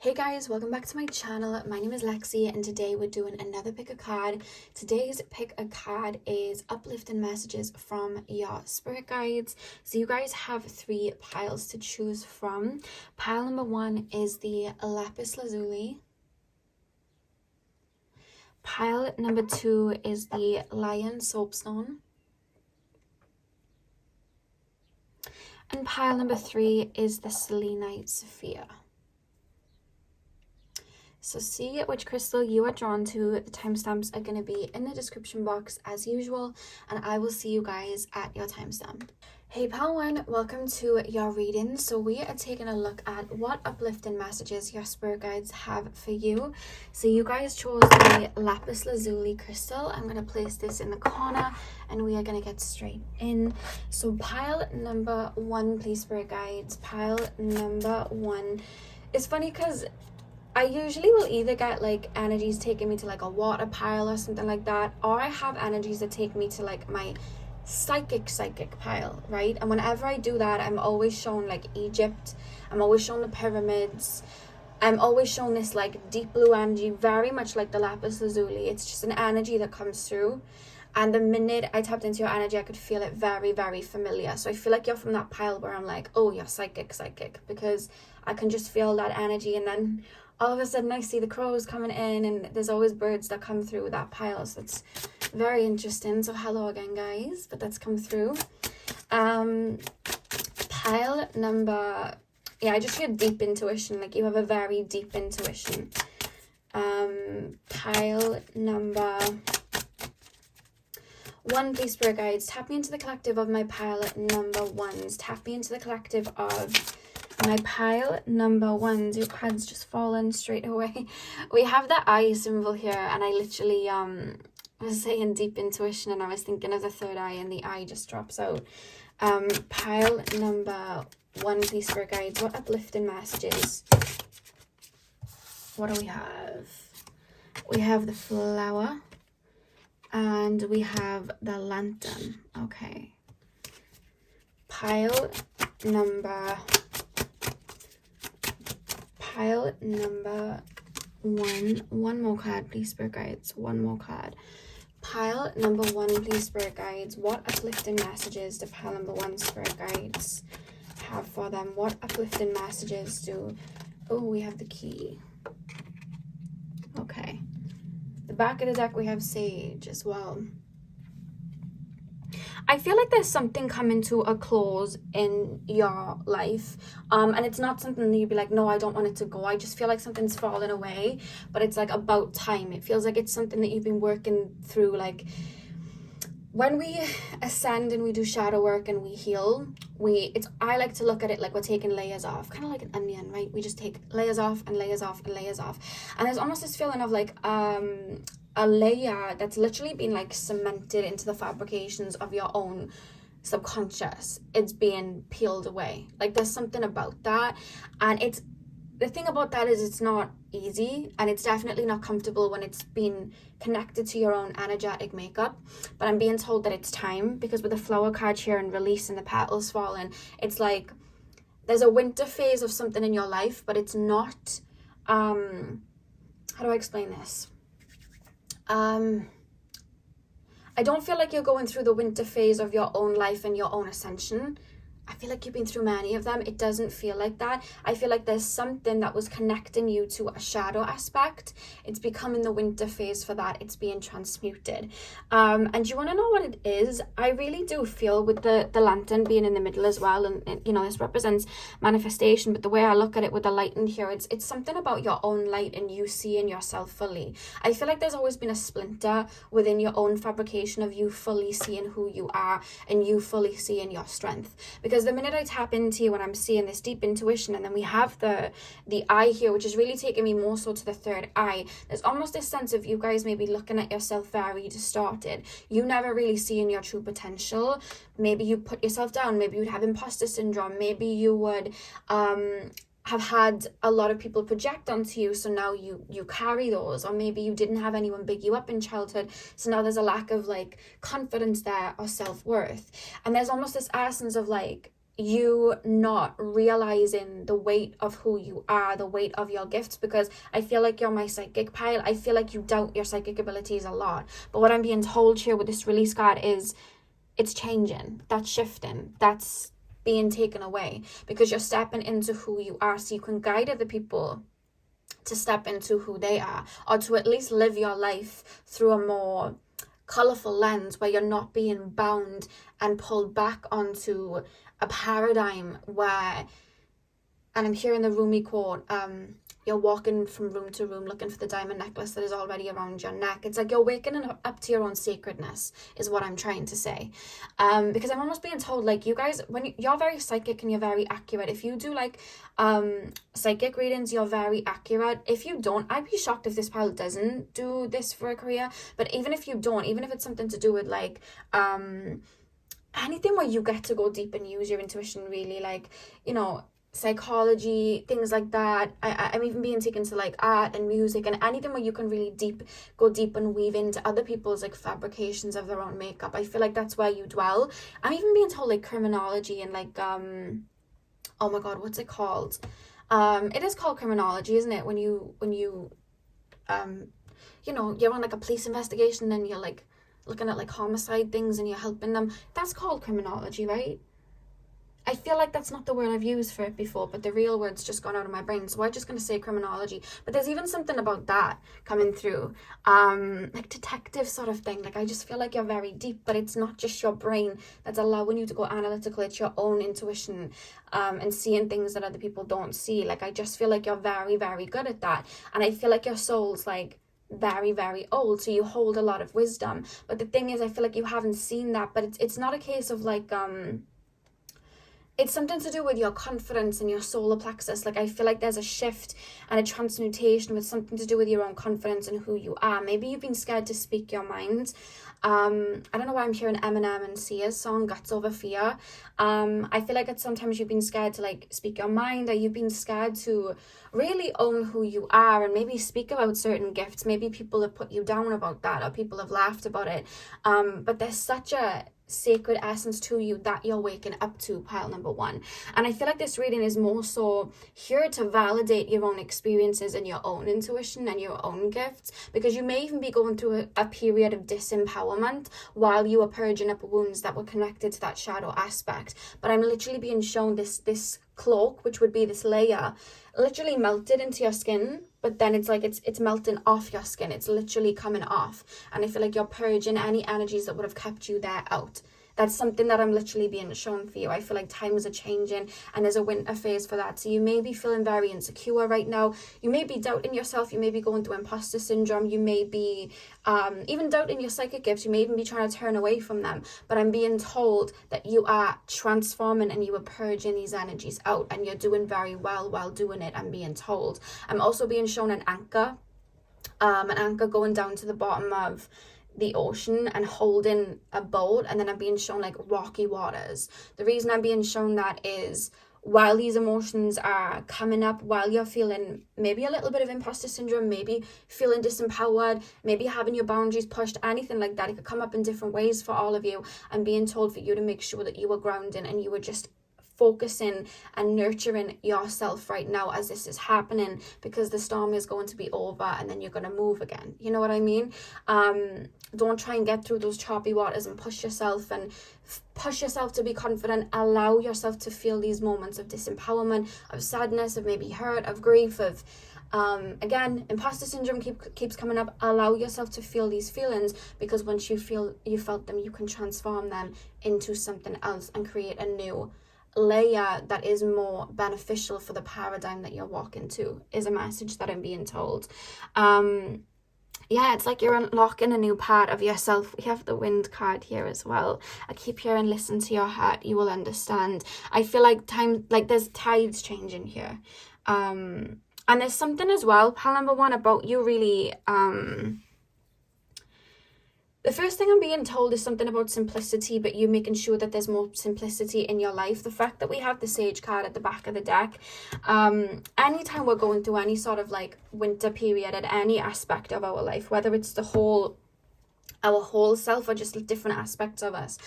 Hey guys, welcome back to my channel. My name is Lexi and today we're doing another pick a card. Today's pick a card is uplifting messages from your spirit guides. So you guys have three piles to choose from. Pile number one is the lapis lazuli. Pile number two is the Lyran soapstone. And pile number three is the selenite sapphire. So see which crystal you are drawn to. The timestamps are going to be in the description box as usual, and I will see you guys at your timestamp. Hey pile one, welcome to your reading. So we are taking a look at what uplifting messages your spirit guides have for you. So you guys chose the lapis lazuli crystal. I'm going to place this in the corner and we are going to get straight in. So pile number one, please spirit guides. Pile number one. It's funny because I usually will either get like energies taking me to like a water pile or something like that, or I have energies that take me to like my psychic pile, right? And whenever I do that, I'm always shown like Egypt, I'm always shown the pyramids, I'm always shown this like deep blue energy, very much like the lapis lazuli. It's just an energy that comes through, and the minute I tapped into your energy, I could feel it very, very familiar. So I feel like you're from that pile where I'm like, oh, you're psychic, because I can just feel that energy. And then all of a sudden I see the crows coming in, and there's always birds that come through that pile. So it's very interesting. So hello again, guys, but that's come through. Pile number, yeah, I just hear deep intuition. Like you have a very deep intuition. Pile number one, please spirit guides, tap me into the collective of my pile number ones. Tap me into the collective of my pile number ones. Your card's just fallen straight away. We have the eye symbol here, and I literally was saying deep intuition and I was thinking of the third eye and the eye just drops out. Pile number one, please spirit guides, what uplifting messages? What do we have? We have the flower and we have the lantern. Okay. Pile number one more card, please spirit guides, one more card. Pile number one, please spirit guides, what uplifting messages do pile number one spirit guides have for them? What uplifting messages do, oh, we have the key. Okay, the back of the deck we have sage as well. I feel like there's something coming to a close in your life, and it's not something that you'd be like, no, I don't want it to go. I just feel like something's fallen away, but it's like about time. It feels like it's something that you've been working through. Like when we ascend and we do shadow work and we heal, I like to look at it like we're taking layers off, kind of like an onion, right? We just take layers off and layers off and layers off, and there's almost this feeling of like a layer that's literally been like cemented into the fabrications of your own subconscious. It's being peeled away. Like there's something about that, and it's the thing about that is it's not easy, and it's definitely not comfortable when it's been connected to your own energetic makeup. But I'm being told that it's time, because with the flower card here and release and the petals falling, it's like there's a winter phase of something in your life, but it's not how do I explain this? I don't feel like you're going through the winter phase of your own life and your own ascension. I feel like you've been through many of them. It doesn't feel like that. I feel like there's something that was connecting you to a shadow aspect. It's becoming the winter phase for that. It's being transmuted. And you want to know what it is? I really do feel with the lantern being in the middle as well. And you know, this represents manifestation. But the way I look at it with the light in here, it's something about your own light and you seeing yourself fully. I feel like there's always been a splinter within your own fabrication of you fully seeing who you are and you fully seeing your strength. Because the minute I tap into you, when I'm seeing this deep intuition, and then we have the eye here, which is really taking me more so to the third eye, there's almost this sense of you guys maybe looking at yourself very distorted. You never really seeing your true potential. Maybe you put yourself down. Maybe you'd have imposter syndrome. Maybe you would have had a lot of people project onto you, so now you carry those. Or maybe you didn't have anyone big you up in childhood, so now there's a lack of like confidence there or self-worth. And there's almost this essence of like, you not realizing the weight of who you are, the weight of your gifts, because I feel like you're my psychic pile. I feel like you doubt your psychic abilities a lot. But what I'm being told here with this release card is it's changing, that's shifting, that's being taken away, because you're stepping into who you are, so you can guide other people to step into who they are, or to at least live your life through a more colorful lens where you're not being bound and pulled back onto a paradigm where, and I'm hearing the Rumi quote, you're walking from room to room looking for the diamond necklace that is already around your neck. It's like you're waking up to your own sacredness is what I'm trying to say. Because I'm almost being told, like, you guys, when you're very psychic and you're very accurate. If you do like psychic readings, you're very accurate. If you don't, I'd be shocked if this pile doesn't do this for a career. But even if you don't, even if it's something to do with like anything where you get to go deep and use your intuition, really, like, you know, psychology, things like that. I'm even being taken to like art and music and anything where you can really go deep and weave into other people's like fabrications of their own makeup. I feel like that's where you dwell. I'm even being told like criminology and like oh my god, what's it called? It is called criminology, isn't it? When you you know, you're on like a police investigation and you're like looking at like homicide things and you're helping them. That's called criminology, right? I feel like that's not the word I've used for it before, but the real word's just gone out of my brain, so I'm just going to say criminology. But there's even something about that coming through, like detective sort of thing. Like, I just feel like you're very deep, but it's not just your brain that's allowing you to go analytical. It's your own intuition, and seeing things that other people don't see. Like, I just feel like you're very, very good at that. And I feel like your soul's like very, very old, so you hold a lot of wisdom. But the thing is, I feel like you haven't seen that. But it's not a case of like it's something to do with your confidence and your solar plexus. Like, I feel like there's a shift and a transmutation with something to do with your own confidence and who you are. Maybe you've been scared to speak your mind. I don't know why I'm hearing Eminem and Sia's song, Guts Over Fear. I feel like it's sometimes you've been scared to like speak your mind, or you've been scared to really own who you are and maybe speak about certain gifts. Maybe people have put you down about that, or people have laughed about it. But there's such a sacred essence to you that you're waking up to, pile number one. And I feel like this reading is more so here to validate your own experiences and your own intuition and your own gifts, because you may even be going through a period of disempowerment while you are purging up wounds that were connected to that shadow aspect. But I'm literally being shown this cloak, which would be this layer, literally melted into your skin, but then it's like it's melting off your skin. It's literally coming off. And I feel like you're purging any energies that would have kept you there out. That's something that I'm literally being shown for you. I feel like times are changing and there's a winter phase for that. So you may be feeling very insecure right now. You may be doubting yourself. You may be going through imposter syndrome. You may be even doubting your psychic gifts. You may even be trying to turn away from them. But I'm being told that you are transforming and you are purging these energies out. And you're doing very well while doing it, I'm being told. I'm also being shown an anchor going down to the bottom of the ocean and holding a boat, and then I'm being shown like rocky waters. The reason I'm being shown that is while these emotions are coming up, while you're feeling maybe a little bit of imposter syndrome, maybe feeling disempowered, maybe having your boundaries pushed, anything like that, it could come up in different ways for all of you. I'm being told for you to make sure that you are grounding and you are just focusing and nurturing yourself right now as this is happening, because the storm is going to be over and then you're going to move again. You know what I mean? Don't try and get through those choppy waters and push yourself to be confident. Allow yourself to feel these moments of disempowerment, of sadness, of maybe hurt, of grief, of again, imposter syndrome keeps coming up. Allow yourself to feel these feelings, because once you felt them, you can transform them into something else and create a new layer that is more beneficial for the paradigm that you're walking to, is a message that I'm being told. Yeah, it's like you're unlocking a new part of yourself. We have the wind card here as well. I keep hearing, listen to your heart, you will understand. I feel like there's tides changing here. And there's something as well, pile number one, about you really the first thing I'm being told is something about simplicity, but you making sure that there's more simplicity in your life. The fact that we have the Sage card at the back of the deck, anytime we're going through any sort of like winter period at any aspect of our life, whether it's our whole self or just different aspects of us,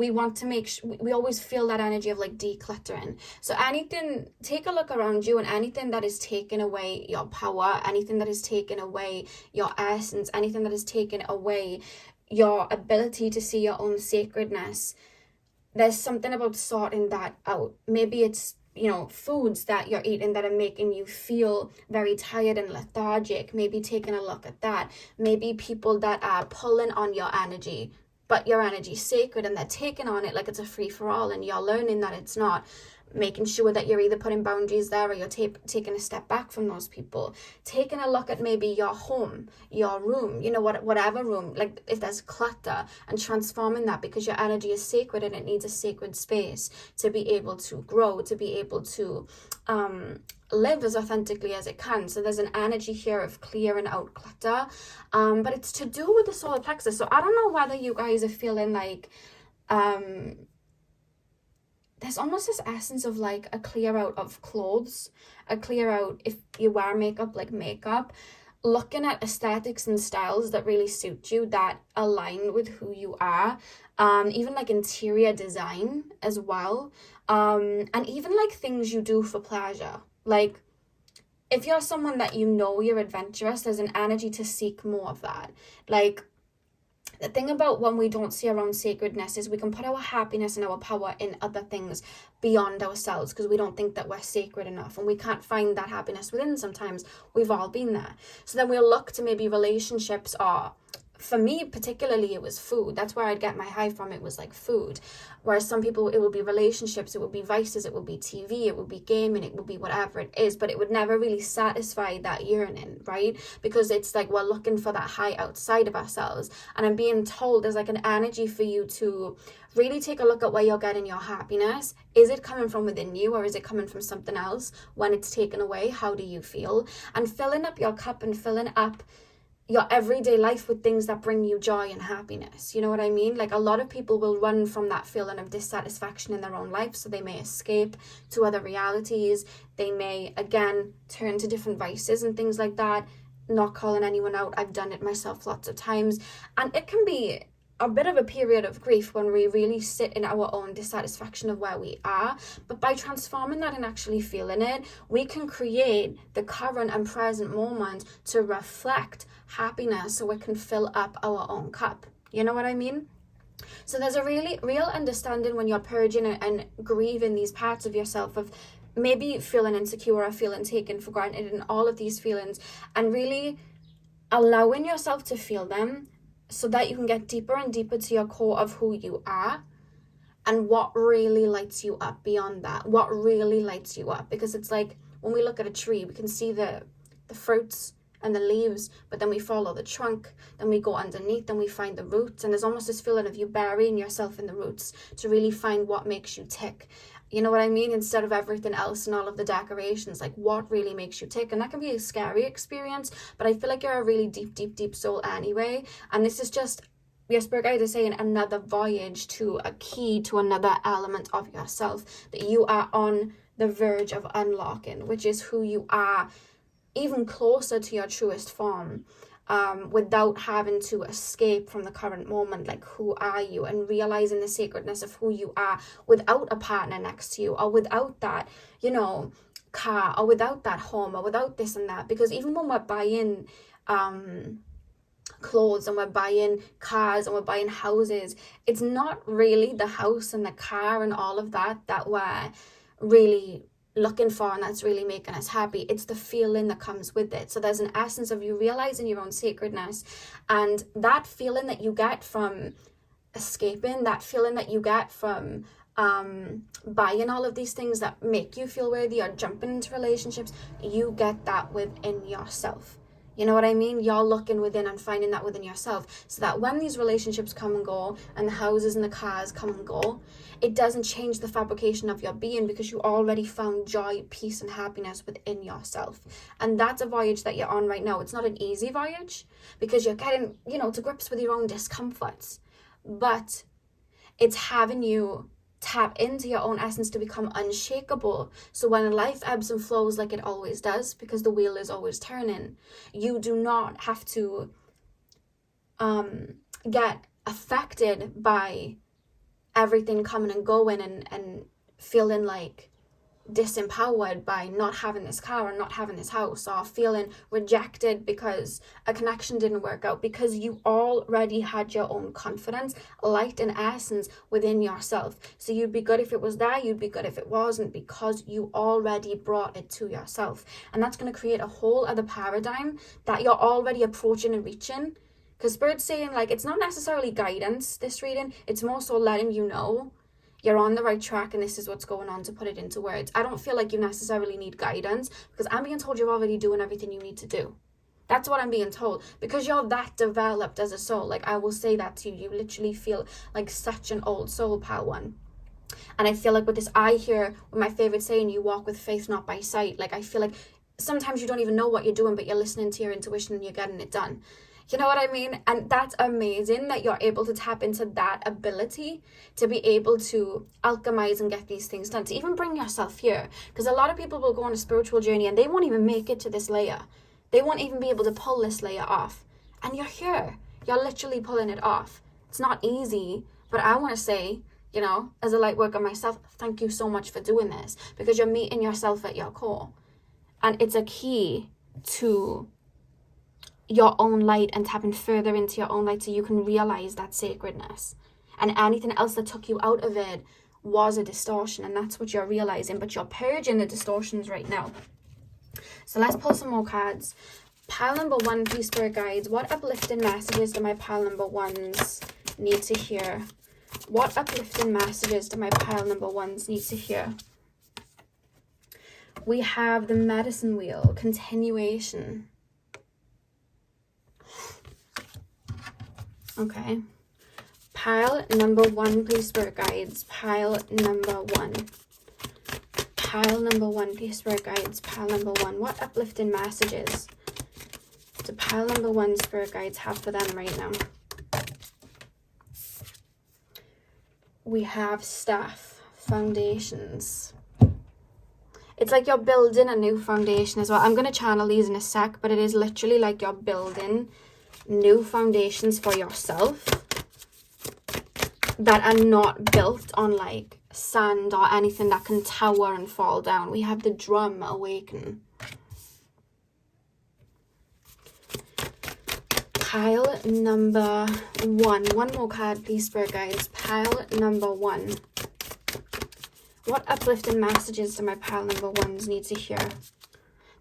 we want to make sure, we always feel that energy of like decluttering. So anything, take a look around you, and anything that is taking away your power, anything that is taking away your essence, anything that is taking away your ability to see your own sacredness, there's something about sorting that out. Maybe it's, you know, foods that you're eating that are making you feel very tired and lethargic. Maybe taking a look at that. Maybe people that are pulling on your energy, but your energy is sacred and they're taking on it like it's a free-for-all, and you're learning that it's not. Making sure that you're either putting boundaries there, or you're taking a step back from those people. Taking a look at maybe your home, your room, you know, whatever room, like if there's clutter, and transforming that, because your energy is sacred and it needs a sacred space to be able to grow, to be able to live as authentically as it can. So there's an energy here of clearing out clutter, but it's to do with the solar plexus. So I don't know whether you guys are feeling like there's almost this essence of like a clear out of clothes, a clear out, if you wear makeup, like makeup, looking at aesthetics and styles that really suit you, that align with who you are, even like interior design as well, and even like things you do for pleasure. Like if you're someone that you know you're adventurous, there's an energy to seek more of that. Like, the thing about when we don't see our own sacredness is we can put our happiness and our power in other things beyond ourselves, because we don't think that we're sacred enough, and we can't find that happiness within. Sometimes we've all been there. So then we'll look to maybe relationships, or for me particularly, it was food. That's where I'd get my high from. It was like food. Whereas some people, it would be relationships, it would be vices, it would be TV, it would be gaming, it would be whatever it is, but it would never really satisfy that yearning, right? Because it's like we're looking for that high outside of ourselves. And I'm being told there's like an energy for you to really take a look at where you're getting your happiness. Is it coming from within you, or is it coming from something else? When it's taken away, how do you feel? And filling up your cup and filling up your everyday life with things that bring you joy and happiness. You know what I mean? Like a lot of people will run from that feeling of dissatisfaction in their own life, so they may escape to other realities. They may again turn to different vices and things like that. Not calling anyone out, I've done it myself lots of times, and it can be a bit of a period of grief when we really sit in our own dissatisfaction of where we are. But by transforming that and actually feeling it, we can create the current and present moment to reflect happiness, so we can fill up our own cup. You know what I mean? So there's a really real understanding when you're purging and grieving these parts of yourself of maybe feeling insecure or feeling taken for granted and all of these feelings, and really allowing yourself to feel them, so that you can get deeper and deeper to your core of who you are and what really lights you up beyond that. What really lights you up. Because it's like when we look at a tree, we can see the fruits and the leaves, but then we follow the trunk, then we go underneath, then we find the roots, and there's almost this feeling of you burying yourself in the roots to really find what makes you tick. You know what I mean? Instead of everything else and all of the decorations, like what really makes you tick. And that can be a scary experience, but I feel like you're a really deep soul anyway. And this is just, your spirit guides are saying, another voyage to a key to another element of yourself that you are on the verge of unlocking, which is who you are, even closer to your truest form. Without having to escape from the current moment. Like, who are you? And realizing the sacredness of who you are without a partner next to you, or without that, you know, car, or without that home, or without this and that. Because even when we're buying clothes and we're buying cars and we're buying houses, it's not really the house and the car and all of that that we're really looking for and that's really making us happy. It's the feeling that comes with it. So there's an essence of you realizing your own sacredness, and that feeling that you get from escaping, that feeling that you get from buying all of these things that make you feel worthy, or jumping into relationships, you get that within yourself. You know what I mean? You're looking within and finding that within yourself, so that when these relationships come and go, and the houses and the cars come and go, it doesn't change the fabrication of your being, because you already found joy, peace, and happiness within yourself. And that's a voyage that you're on right now. It's not an easy voyage, because you're getting, you know, to grips with your own discomforts, but it's having you tap into your own essence to become unshakable. So when life ebbs and flows like it always does, because the wheel is always turning, you do not have to get affected by everything coming and going and feeling like disempowered by not having this car or not having this house, or feeling rejected because a connection didn't work out, because you already had your own confidence, light and essence within yourself. So you'd be good if it was there, you'd be good if it wasn't, because you already brought it to yourself. And that's going to create a whole other paradigm that you're already approaching and reaching. Because Spirit's saying, like, it's not necessarily guidance, this reading, it's more so letting you know you're on the right track and this is what's going on, to put it into words. I don't feel like you necessarily need guidance, because I'm being told you're already doing everything you need to do. That's what I'm being told, because you're that developed as a soul. Like, I will say that to you. You literally feel like such an old soul, Pal One. And I feel like with this, I hear with my favorite saying, you walk with faith, not by sight. Like, I feel like sometimes you don't even know what you're doing, but you're listening to your intuition and you're getting it done. You know what I mean? And that's amazing that you're able to tap into that ability to be able to alchemize and get these things done, to even bring yourself here. Because a lot of people will go on a spiritual journey and they won't even make it to this layer. They won't even be able to pull this layer off. And you're here. You're literally pulling it off. It's not easy, but I want to say, you know, as a light worker myself, thank you so much for doing this, because you're meeting yourself at your core. And it's a key to your own light and tapping further into your own light so you can realize that sacredness. And anything else that took you out of it was a distortion, and that's what you're realizing, but you're purging the distortions right now. So let's pull some more cards. Pile number one, please, Spirit Guides. What uplifting messages do my pile number ones need to hear? What uplifting messages do my pile number ones need to hear? We have the medicine wheel, continuation. Okay. Pile number one, please, Spirit Guides. Pile number one. Pile number one, please, Spirit Guides. Pile number one. What uplifting messages do pile number one, Spirit Guides, have for them right now? We have staff, foundations. It's like you're building a new foundation as well. I'm going to channel these in a sec, but it is literally like you're building new foundations for yourself that are not built on like sand or anything that can tower and fall down. We have the drum awaken. Pile number one. One more card, please, Spirit Guides. Pile number one. What uplifting messages do my pile number ones need to hear?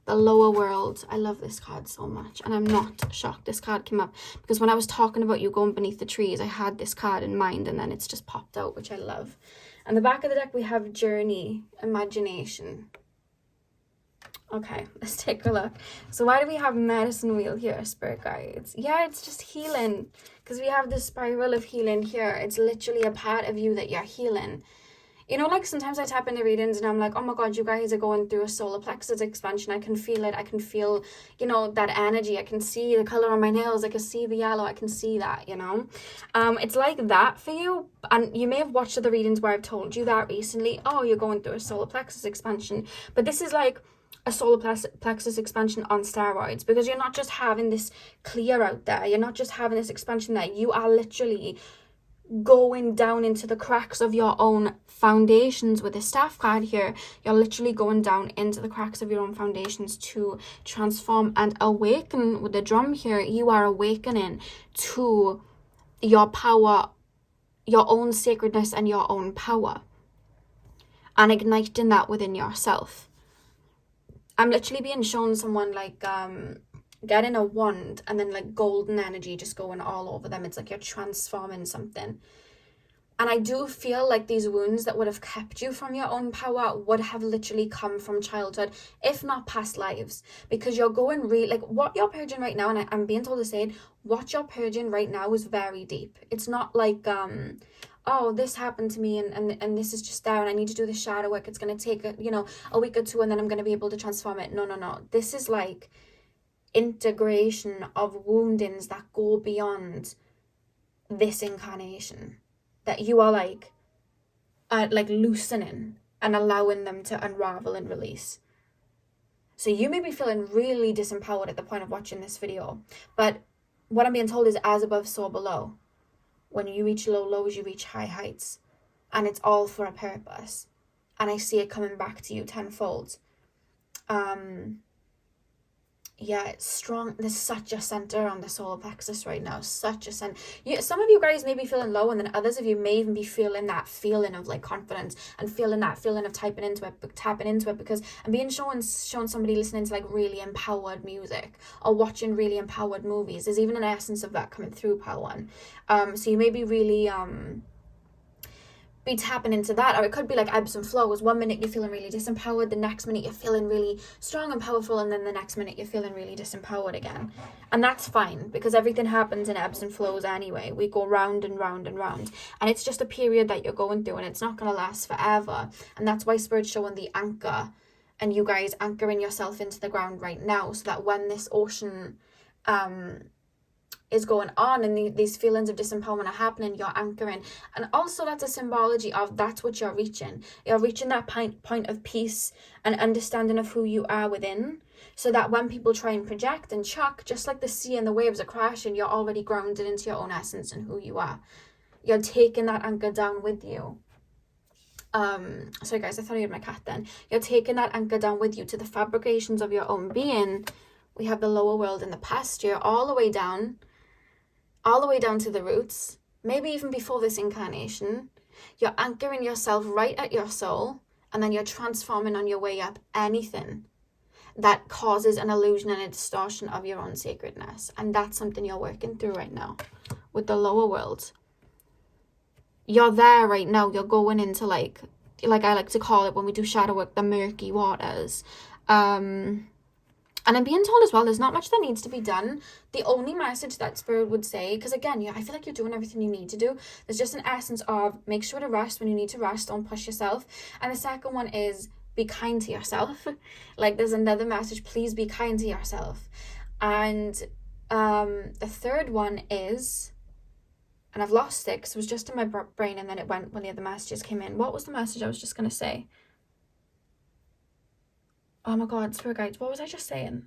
The lower world. I love this card so much, and I'm not shocked this card came up, because when I was talking about you going beneath the trees, I had this card in mind, and then it's just popped out, which I love. And the back of the deck, we have journey, imagination. Okay, let's take a look. So why do we have medicine wheel here, Spirit Guides? Yeah, it's just healing, because we have the spiral of healing here. It's literally a part of you that you're healing. You know, like sometimes I tap into readings and I'm like, oh my God, you guys are going through a solar plexus expansion. I can feel it. I can feel, you know, that energy. I can see the color on my nails. I can see the yellow. I can see that, you know. It's like that for you. And you may have watched other readings where I've told you that recently. Oh, you're going through a solar plexus expansion. But this is like a solar plexus expansion on steroids, because you're not just having this clear out there. You're not just having this expansion there. You are literally going down into the cracks of your own foundations with the staff card here. You're literally going down into the cracks of your own foundations to transform and awaken. With the drum here, you are awakening to your power, your own sacredness and your own power, and igniting that within yourself. I'm literally being shown someone like getting a wand and then like golden energy just going all over them. It's like you're transforming something. And I do feel like these wounds that would have kept you from your own power would have literally come from childhood, if not past lives, because you're going like what you're purging right now, and I'm being told to say it, what you're purging right now is very deep. It's not like oh, this happened to me and this is just there and I need to do the shadow work. It's going to take a week or two and then I'm going to be able to transform it. No. This is like integration of woundings that go beyond this incarnation, that you are like loosening and allowing them to unravel and release. So you may be feeling really disempowered at the point of watching this video, but what I'm being told is as above, so below. When you reach low lows, you reach high heights. and it's all for a purpose. And I see it coming back to you tenfold. Yeah, it's strong. There's such a center on the solar plexus right now. Such a center. Some of you guys may be feeling low, and then others of you may even be feeling that feeling of like confidence and feeling that feeling of tapping into it, because I'm being shown somebody listening to like really empowered music or watching really empowered movies. There's even an essence of that coming through Pile 1. So you may be really be tapping into that, or it could be like ebbs and flows. 1 minute you're feeling really disempowered, the next minute you're feeling really strong and powerful, and then the next minute you're feeling really disempowered again. And that's fine, because everything happens in ebbs and flows anyway. We go round and round and round, and it's just a period that you're going through, and it's not going to last forever. And that's why Spirit's showing the anchor, and you guys anchoring yourself into the ground right now, so that when this ocean is going on and these feelings of disempowerment are happening, you're anchoring. And also that's a symbology of that's what you're reaching. You're reaching that point of peace and understanding of who you are within, so that when people try and project and shock, just like the sea and the waves are crashing, you're already grounded into your own essence and who you are. You're taking that anchor down with you. Sorry guys, I thought I had my cat then. You're taking that anchor down with you to the fabrications of your own being. We have the lower world in the past year, all the way down to the roots, maybe even before this incarnation. You're anchoring yourself right at your soul, and then you're transforming on your way up anything that causes an illusion and a distortion of your own sacredness. And that's something you're working through right now with the lower world. You're there right now. You're going into like I like to call it when we do shadow work, the murky waters. And I'm being told as well, there's not much that needs to be done. The only message that Spirit would say, because again, I feel like you're doing everything you need to do. There's just an essence of make sure to rest when you need to rest. Don't push yourself. And the second one is be kind to yourself. Like there's another message, please be kind to yourself. And the third one is, and I've lost it because it was just in my brain and then it went when the other messages came in. What was the message I was just going to say? Oh my God, Spirit guides, what was I just saying?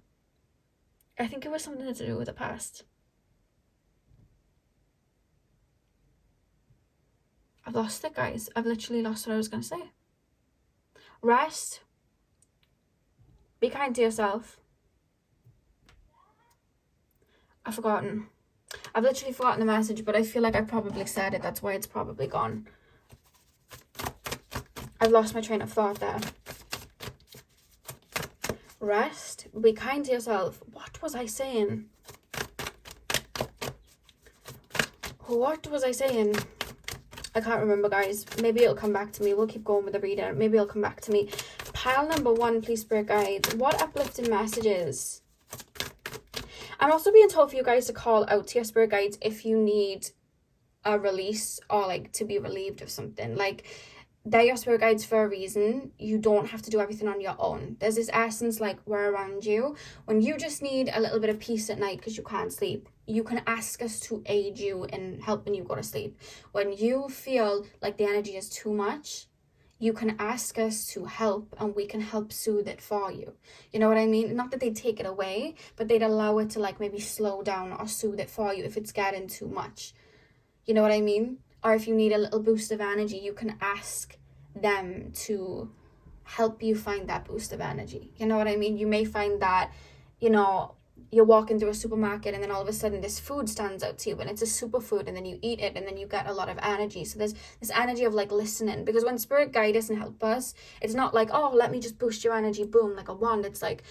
I think it was something to do with the past. I've lost it, guys. I've literally lost what I was going to say. Rest. Be kind to yourself. I've forgotten. I've literally forgotten the message, but I feel like I probably said it. That's why it's probably gone. I've lost my train of thought there. Rest, be kind to yourself. What was I saying? What was I saying? I can't remember, guys. Maybe it'll come back to me. We'll keep going with the reader. Maybe it'll come back to me. Pile number 1, please, Spirit guides. What uplifting messages? I'm also being told for you guys to call out to your Spirit guides if you need a release or like to be relieved of something. Like, they're your Spirit guides for a reason. You don't have to do everything on your own. There's this essence like we're around you. When you just need a little bit of peace at night because you can't sleep, you can ask us to aid you in helping you go to sleep. When you feel like the energy is too much, you can ask us to help and we can help soothe it for you. You know what I mean? Not that they'd take it away, but they'd allow it to like maybe slow down or soothe it for you if it's getting too much. You know what I mean? Or if you need a little boost of energy, you can ask them to help you find that boost of energy. You know what I mean? You may find that, you know, you're walking through a supermarket and then all of a sudden this food stands out to you and it's a superfood, and then you eat it and then you get a lot of energy. So there's this energy of like listening, because when Spirit guide us and help us, it's not like, oh, let me just boost your energy, boom, like a wand. It's like,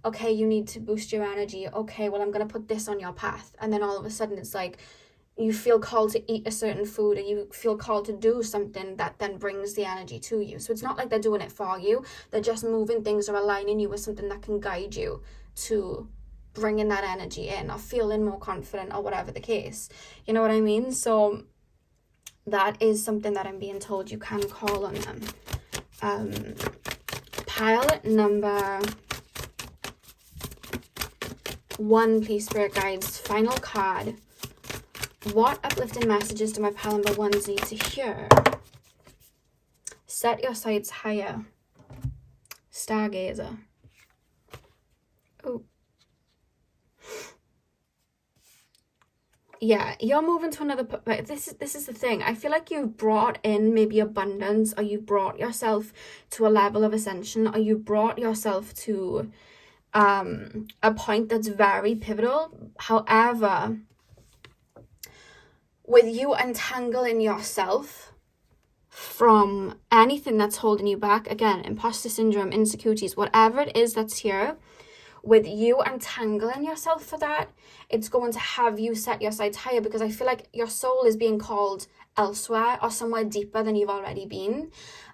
okay, you need to boost your energy. Okay, well, I'm going to put this on your path. And then all of a sudden it's like, you feel called to eat a certain food, or you feel called to do something that then brings the energy to you. So it's not like they're doing it for you. They're just moving things or aligning you with something that can guide you to bringing that energy in or feeling more confident or whatever the case. You know what I mean? So that is something that I'm being told you can call on them. Pile number 1, please, Spirit guides. Final card. What uplifting messages do my pile number 1s need to hear? Set your sights higher. Stargazer. Oh. yeah, you're moving to another, but this is the thing. I feel like you've brought in maybe abundance, or you've brought yourself to a level of ascension, or you brought yourself to a point that's very pivotal. However, with you untangling yourself from anything that's holding you back, again, imposter syndrome, insecurities, whatever it is that's here, with you untangling yourself for that, it's going to have you set your sights higher, because I feel like your soul is being called elsewhere or somewhere deeper than you've already been.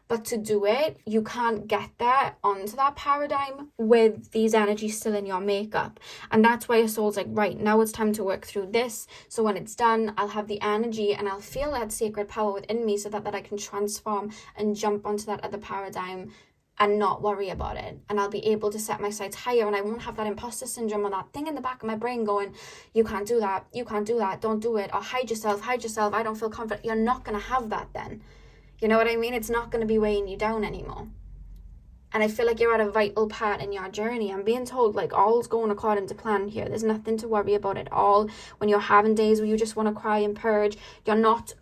But to do it, you can't get there onto that paradigm with these energies still in your makeup. And that's why your soul's like, right, now it's time to work through this. So when it's done, I'll have the energy and I'll feel that sacred power within me, so that I can transform and jump onto that other paradigm and not worry about it. And I'll be able to set my sights higher, and I won't have that imposter syndrome or that thing in the back of my brain going, you can't do that, don't do it, or hide yourself, I don't feel confident. You're not going to have that then. You know what I mean? It's not going to be weighing you down anymore. And I feel like you're at a vital part in your journey. I'm being told like all's going according to plan here. There's nothing to worry about at all. When you're having days where you just want to cry and purge, you're not,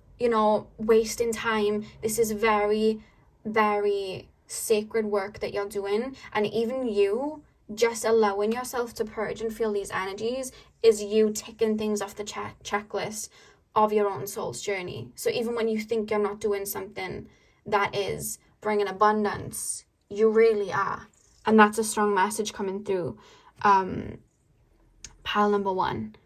wasting time. This is very, very sacred work that you're doing. And even you just allowing yourself to purge and feel these energies is you ticking things off the checklist of your own soul's journey. So even when you think you're not doing something that is bringing abundance, you really are. And that's a strong message coming through. Pile number 1.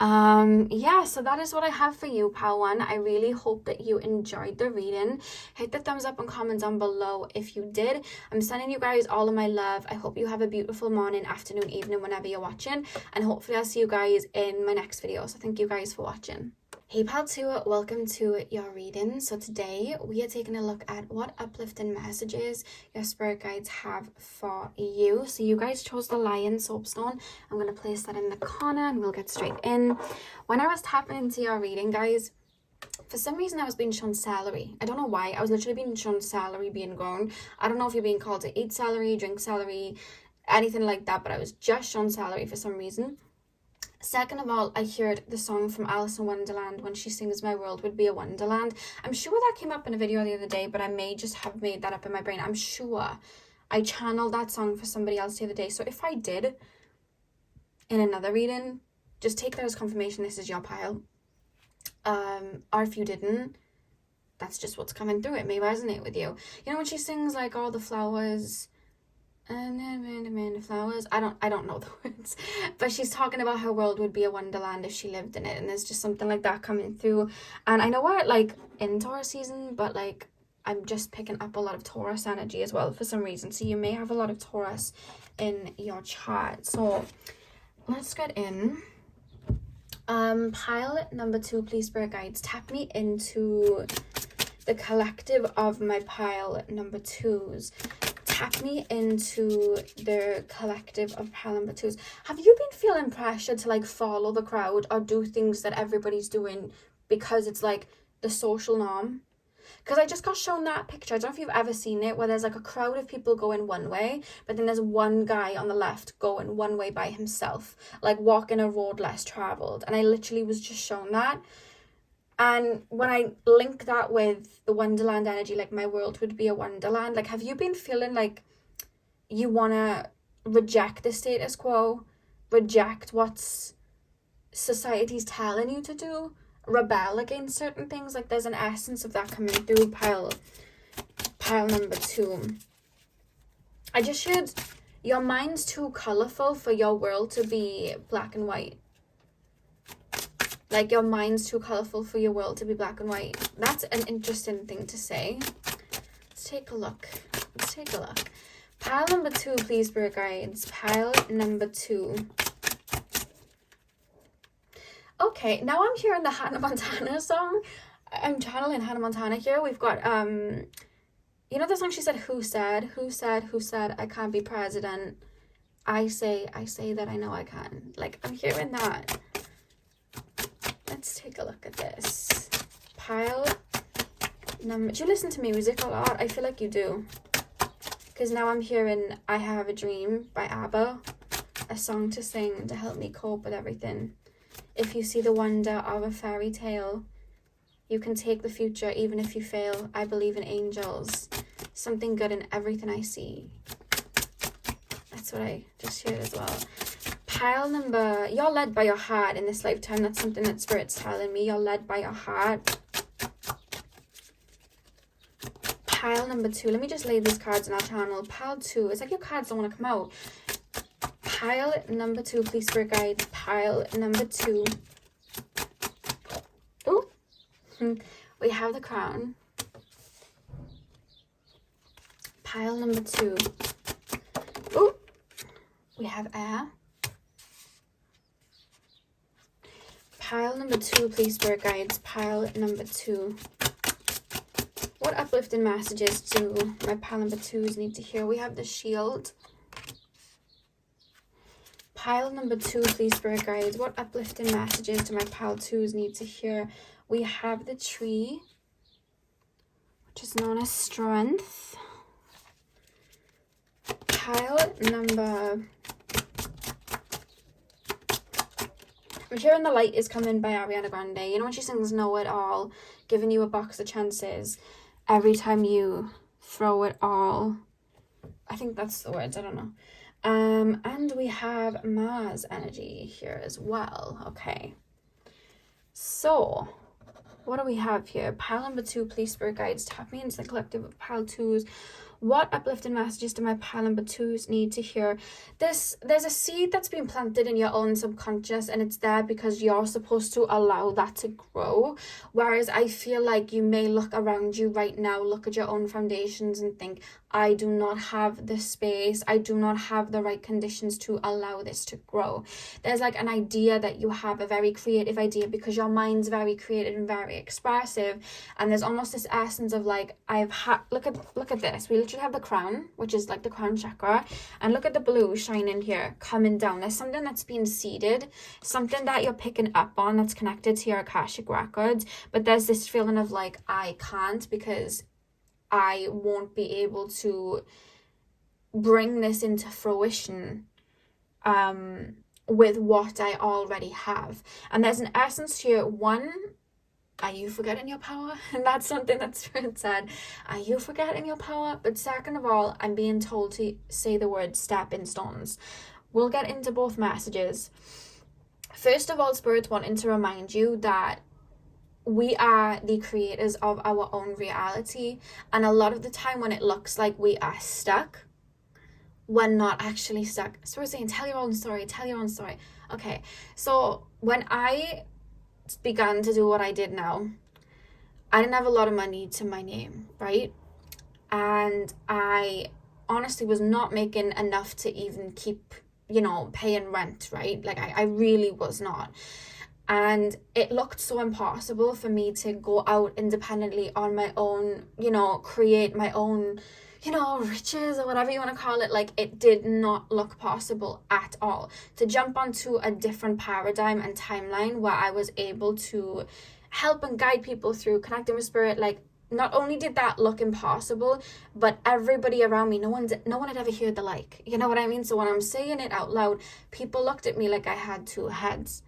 So that is what I have for you, pile 1. I really hope that you enjoyed the reading. Hit the thumbs up and comment down below if you did. I'm sending you guys all of my love. I hope you have a beautiful morning, afternoon, evening, whenever you're watching, and hopefully I'll see you guys in my next video. So thank you guys for watching. Hey pile 2, welcome to your reading. So today we are taking a look at what uplifting messages your spirit guides have for you. So you guys chose the Lion soapstone. I'm going to place that in the corner and we'll get straight in. When I was tapping into your reading, guys, for some reason I was being shown celery. I don't know why. I was literally being shown celery being grown. I don't know if you're being called to eat celery, drink celery, anything like that, but I was just shown celery for some reason. Second of all, I heard the song from Alice in Wonderland when she sings My World Would Be a Wonderland. I'm sure that came up in a video the other day, but I may just have made that up in my brain. I'm sure I channeled that song for somebody else the other day. So if I did in another reading, just take that as confirmation this is your pile. Or if you didn't, that's just what's coming through. It may resonate with you. You know when she sings like all the flowers... and then flowers, I don't know the words, but she's talking about her world would be a wonderland if she lived in it, and there's just something like that coming through. And I know we're like in Taurus season, but like I'm just picking up a lot of Taurus energy as well for some reason, so you may have a lot of Taurus in your chart. So let's get in. Pile number 2, please spirit guides, tap me into the collective of my pile number 2s. Tap me into the collective of pile number 2s. Have you been feeling pressure to like follow the crowd or do things that everybody's doing because it's like the social norm? Because I just got shown that picture. I don't know if you've ever seen it, where there's like a crowd of people going one way, but then there's one guy on the left going one way by himself, like walking a road less traveled. And I literally was just shown that. And when I link that with the Wonderland energy, like my world would be a wonderland, like have you been feeling like you want to reject the status quo, reject what's society's telling you to do, rebel against certain things? Like there's an essence of that coming through pile number 2. I just shared your mind's too colorful for your world to be black and white. Like your mind's too colorful for your world to be black and white. That's an interesting thing to say. Let's take a look. Pile number 2, please, spirit guides. Pile number 2. Okay, now I'm hearing the Hannah Montana song. I'm channeling Hannah Montana here. We've got, you know the song she said, who said, I can't be president. I say that I know I can. Like, I'm hearing that. Let's take a look at this. Pile number... Do you listen to music a lot? I feel like you do. Because now I'm hearing I Have a Dream by ABBA. A song to sing to help me cope with everything. If you see the wonder of a fairy tale, you can take the future even if you fail. I believe in angels. Something good in everything I see. That's what I just heard as well. Pile number, you're led by your heart in this lifetime. That's something that Spirit's telling me. You're led by your heart. Pile number 2. Let me just lay these cards in our channel. Pile 2. It's like your cards don't want to come out. Pile number 2, please, Spirit guides. Pile number 2. Oh, we have the crown. Pile number 2. Oh, we have air. Pile number 2, please, Spirit guides. Pile number 2. What uplifting messages do my pile number 2s need to hear? We have the shield. Pile number 2, please, Spirit guides. What uplifting messages do my pile 2s need to hear? We have the tree, which is known as strength. Pile number... I'm hearing The Light Is Coming by Ariana Grande. You know when she sings Know It All, giving you a box of chances every time you throw it all. I think that's the words, I don't know. And we have Mars energy here as well. Okay. So, what do we have here? Pile number 2, please, Spirit guides. Tap me into the collective of pile 2s. What uplifting messages do my pile number 2s need to hear? There's a seed that's been planted in your own subconscious, and it's there because you're supposed to allow that to grow. Whereas I feel like you may look around you right now, look at your own foundations and think, I do not have the space. I do not have the right conditions to allow this to grow. There's like an idea that you have, a very creative idea, because your mind's very creative and very expressive. And there's almost this essence of like, look at this. We literally have the crown, which is like the crown chakra, and look at the blue shining here, coming down. There's something that's been seeded, something that you're picking up on that's connected to your Akashic records. But there's this feeling of like, I can't, because I won't be able to bring this into fruition with what I already have. And there's an essence here. One, are you forgetting your power? And that's something that Spirit said. Are you forgetting your power? But second of all, I'm being told to say the word stepping stones. We'll get into both messages. First of all, Spirit's wanting to remind you that we are the creators of our own reality. And a lot of the time when it looks like we are stuck, we're not actually stuck. Spirit's saying, tell your own story, tell your own story. Okay, so when I began to do what I did now, I didn't have a lot of money to my name, right? And I honestly was not making enough to even keep, paying rent, right? Like I really was not. And it looked so impossible for me to go out independently on my own, create my own, riches or whatever you want to call it. Like, it did not look possible at all. To jump onto a different paradigm and timeline where I was able to help and guide people through connecting with Spirit, like, not only did that look impossible, but everybody around me, no one had ever heard the like. You know what I mean? So when I'm saying it out loud, people looked at me like I had two heads.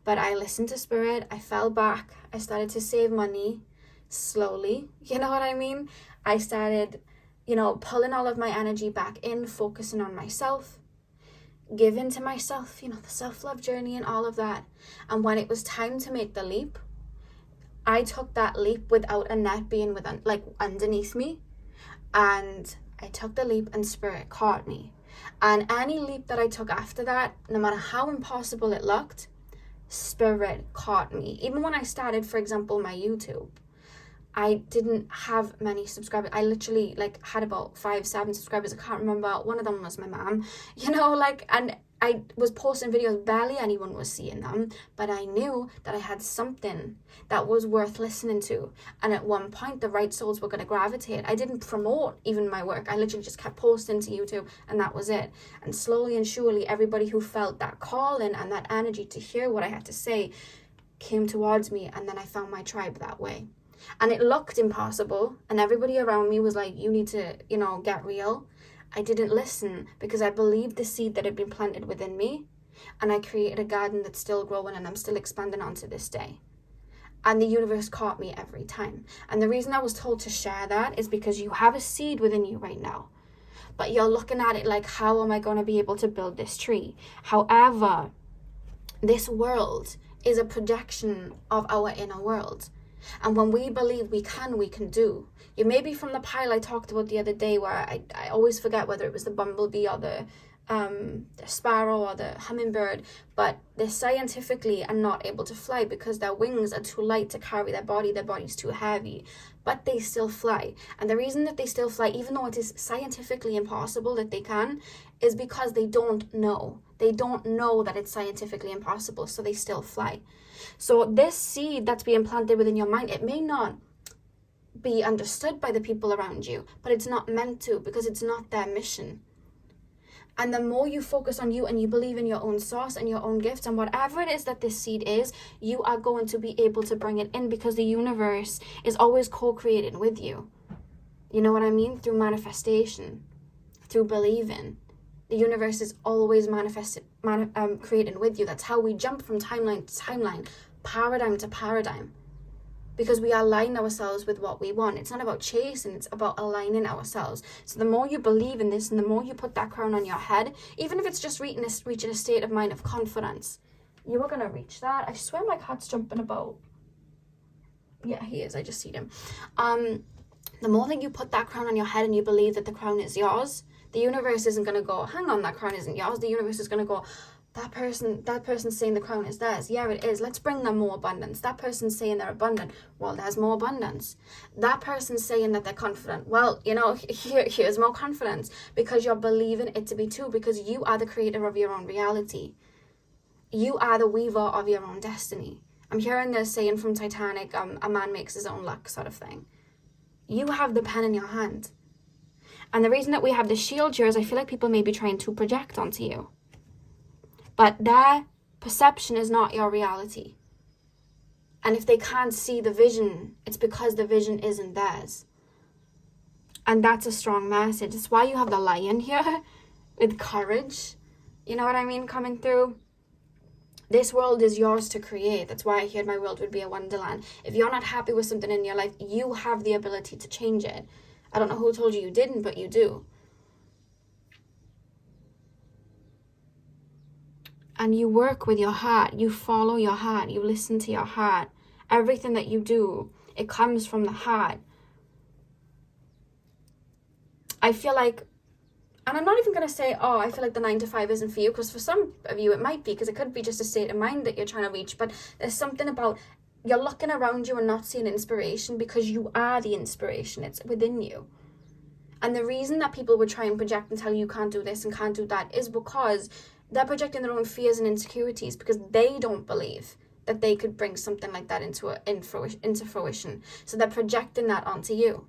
But I listened to Spirit, I fell back, I started to save money slowly, you know what I mean? I started, pulling all of my energy back in, focusing on myself, giving to myself, the self-love journey and all of that. And when it was time to make the leap, I took that leap without a net being underneath me. And I took the leap and Spirit caught me. And any leap that I took after that, no matter how impossible it looked, Spirit caught me. Even when I started, for example, my YouTube, I didn't have many subscribers. I literally had about 5-7 subscribers. I can't remember. One of them was my mom, and I was posting videos, barely anyone was seeing them, but I knew that I had something that was worth listening to. And at one point, the right souls were going to gravitate. I didn't promote even my work. I literally just kept posting to YouTube, and that was it. And slowly and surely, everybody who felt that calling and that energy to hear what I had to say came towards me, and then I found my tribe that way. And it looked impossible, and everybody around me was like, you need to, get real. I didn't listen because I believed the seed that had been planted within me And I created a garden that's still growing and I'm still expanding on to this day. And the universe caught me every time. And the reason I was told to share that is because you have a seed within you right now. But you're looking at it like, how am I going to be able to build this tree? However, this world is a projection of our inner world. And when we believe we can do. You may be from the pile I talked about the other day, where I always forget whether it was the bumblebee or the sparrow or the hummingbird, but they scientifically are not able to fly because their wings are too light to carry their body's too heavy, but they still fly. And the reason that they still fly, even though it is scientifically impossible that they can, is because they don't know that it's scientifically impossible, so they still fly. So this seed that's being planted within your mind, it may not be understood by the people around you, but it's not meant to, because it's not their mission. And the more you focus on you and you believe in your own source and your own gifts and whatever it is that this seed is, you are going to be able to bring it in, because the universe is always co-creating with you. You know what I mean? Through manifestation, through believing. The universe is always creating with you. That's how we jump from timeline to timeline, paradigm to paradigm. Because we align ourselves with what we want. It's not about chasing, it's about aligning ourselves. So the more you believe in this and the more you put that crown on your head, even if it's just reaching a state of mind of confidence, you are going to reach that. I swear my cat's jumping about. Yeah, he is. I just see him. The more that you put that crown on your head and you believe that the crown is yours, the universe isn't going to go, hang on, that crown isn't yours. The universe is going to go, that person's saying the crown is theirs. Yeah, it is. Let's bring them more abundance. That person's saying they're abundant. Well, there's more abundance. That person's saying that they're confident. Well, here's more confidence, because you're believing it to be true, because you are the creator of your own reality. You are the weaver of your own destiny. I'm hearing this saying from Titanic, a man makes his own luck sort of thing. You have the pen in your hand. And the reason that we have the shield here is I feel like people may be trying to project onto you. But their perception is not your reality. And if they can't see the vision, it's because the vision isn't theirs. And that's a strong message. It's why you have the lion here with courage. You know what I mean? Coming through. This world is yours to create. That's why I heard my world would be a wonderland. If you're not happy with something in your life, you have the ability to change it. I don't know who told you didn't, but you do. And you work with your heart, you follow your heart, you listen to your heart. Everything that you do, it comes from the heart. I feel like, and I'm not even going to say, I feel like the 9 to 5 isn't for you, because for some of you it might be, because it could be just a state of mind that you're trying to reach, but there's something about, you're looking around you and not seeing inspiration, because you are the inspiration, it's within you. And the reason that people would try and project and tell you can't do this and can't do that is because they're projecting their own fears and insecurities, because they don't believe that they could bring something like that into fruition. So they're projecting that onto you.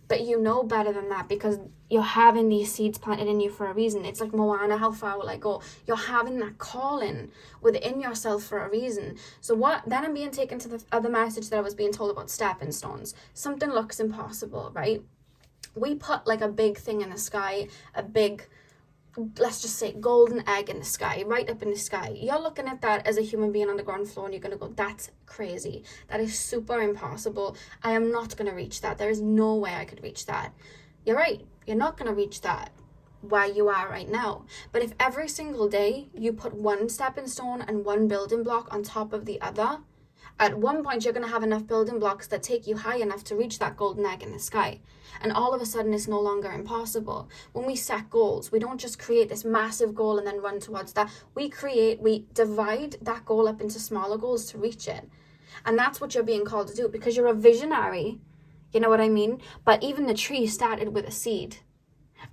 But you know better than that, because you're having these seeds planted in you for a reason. It's like Moana, how far will I go? You're having that calling within yourself for a reason. So then I'm being taken to the other message that I was being told about stepping stones. Something looks impossible, right? We put like a big thing in the sky, a big, let's just say, golden egg in the sky, right up in the sky. You're looking at that as a human being on the ground floor and you're going to go, that's crazy. That is super impossible. I am not going to reach that. There is no way I could reach that. You're right. You're not going to reach that where you are right now. But if every single day you put one stepping stone and one building block on top of the other, at one point you're going to have enough building blocks that take you high enough to reach that golden egg in the sky. And all of a sudden it's no longer impossible. When we set goals, we don't just create this massive goal and then run towards that. We divide that goal up into smaller goals to reach it. And that's what you're being called to do, because you're a visionary. You know what I mean? But even the tree started with a seed.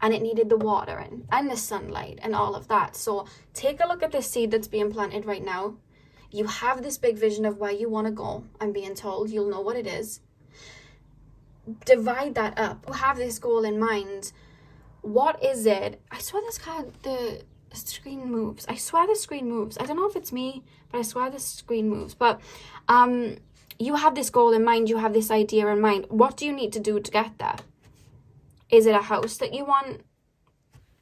And it needed the water and the sunlight and all of that. So take a look at this seed that's being planted right now. You have this big vision of where you want to go. I'm being told you'll know what it is. Divide that up. You have this goal in mind. What is it? I swear the screen moves. I swear the screen moves. I don't know if it's me, but I swear the screen moves. But you have this goal in mind. You have this idea in mind. What do you need to do to get there? Is it a house that you want?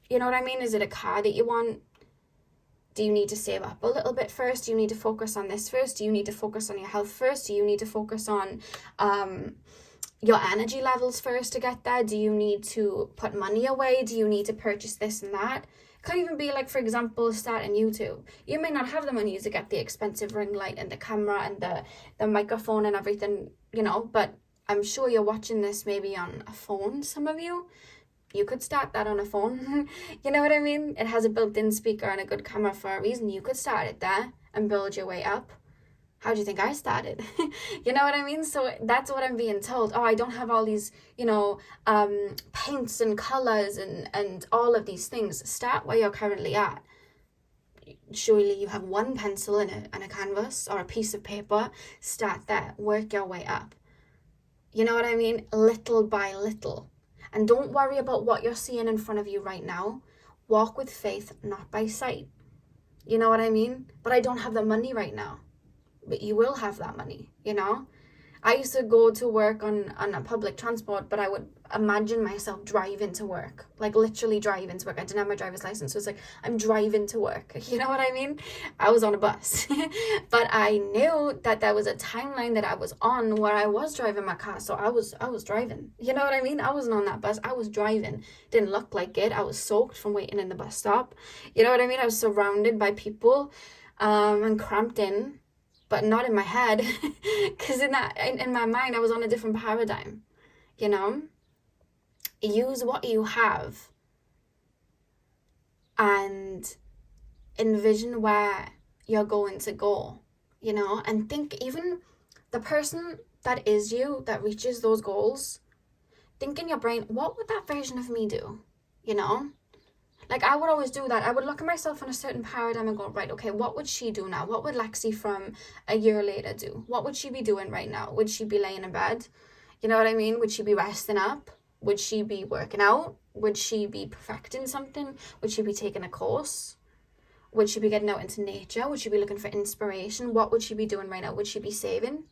You know what I mean? Is it a car that you want? Do you need to save up a little bit first? Do you need to focus on this first? Do you need to focus on your health first? Do you need to focus on your energy levels first to get there? Do you need to put money away? Do you need to purchase this and that? Could even be like, for example, starting YouTube. You may not have the money to get the expensive ring light and the camera and the microphone and everything, you know, but I'm sure you're watching this maybe on a phone, some of you. You could start that on a phone. You know what I mean? It has a built-in speaker and a good camera for a reason. You could start it there and build your way up. How do you think I started? You know what I mean? So that's what I'm being told. Oh, I don't have all these, you know, paints and colors and all of these things. Start where you're currently at. Surely you have one pencil and a canvas or a piece of paper. Start there. Work your way up. You know what I mean? Little by little. And don't worry about what you're seeing in front of you right now. Walk with faith, not by sight. You know what I mean? But I don't have the money right now. But you will have that money, you know? I used to go to work on a public transport, but I would imagine myself driving to work. Like literally driving to work. I didn't have my driver's license, so it's like I'm driving to work. You know what I mean? I was on a bus. But I knew that there was a timeline that I was on where I was driving my car, so I was driving. You know what I mean? I wasn't on that bus. I was driving. Didn't look like it. I was soaked from waiting in the bus stop. You know what I mean? I was surrounded by people and cramped in. But not in my head, because in my mind, I was on a different paradigm, you know? Use what you have and envision where you're going to go, you know? And think even the person that is you, that reaches those goals, think in your brain, what would that version of me do, you know? Like, I would always do that. I would look at myself in a certain paradigm and go, right, okay, what would she do now? What would Lexi from a year later do? What would she be doing right now? Would she be laying in bed? You know what I mean? Would she be resting up? Would she be working out? Would she be perfecting something? Would she be taking a course? Would she be getting out into nature? Would she be looking for inspiration? What would she be doing right now? Would she be saving?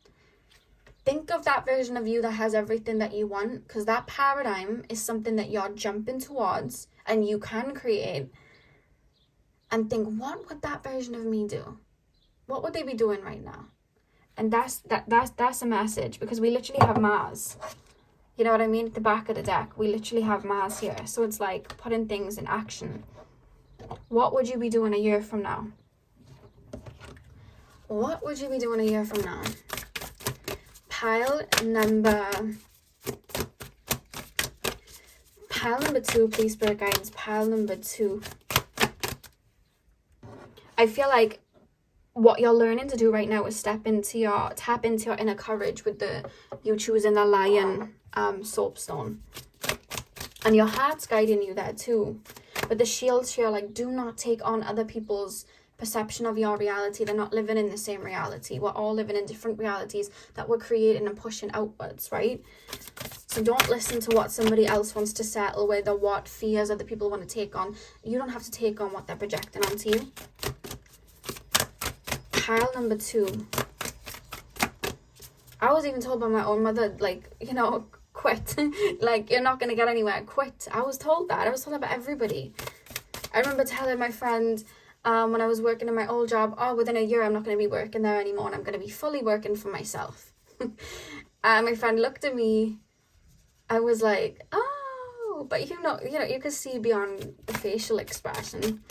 Think of that version of you that has everything that you want, because that paradigm is something that you're jumping towards and you can create. And think, what would that version of me do? What would they be doing right now? And that's a message, because we literally have Mars. You know what I mean? At the back of the deck, we literally have Mars here. So it's like putting things in action. What would you be doing a year from now? What would you be doing a year from now? Pile number 2, please, Spirit Guides. Pile number 2. I feel like what you're learning to do right now is tap into your inner courage with you choosing the Lyran soapstone. And your heart's guiding you there too. But the shields here, like, do not take on other people's perception of your reality. They're not living in the same reality. We're all living in different realities that we're creating and pushing outwards, right? So don't listen to what somebody else wants to settle with or what fears other people want to take on. You don't have to take on what they're projecting onto you. Pile number 2. I was even told by my own mother, like, you know, quit. Like, you're not going to get anywhere. Quit. I was told that. I was told that by everybody. I remember telling my friend, when I was working in my old job, oh, within a year I'm not going to be working there anymore and I'm going to be fully working for myself. And my friend looked at me. I was like, oh, but you know, you could see beyond the facial expression.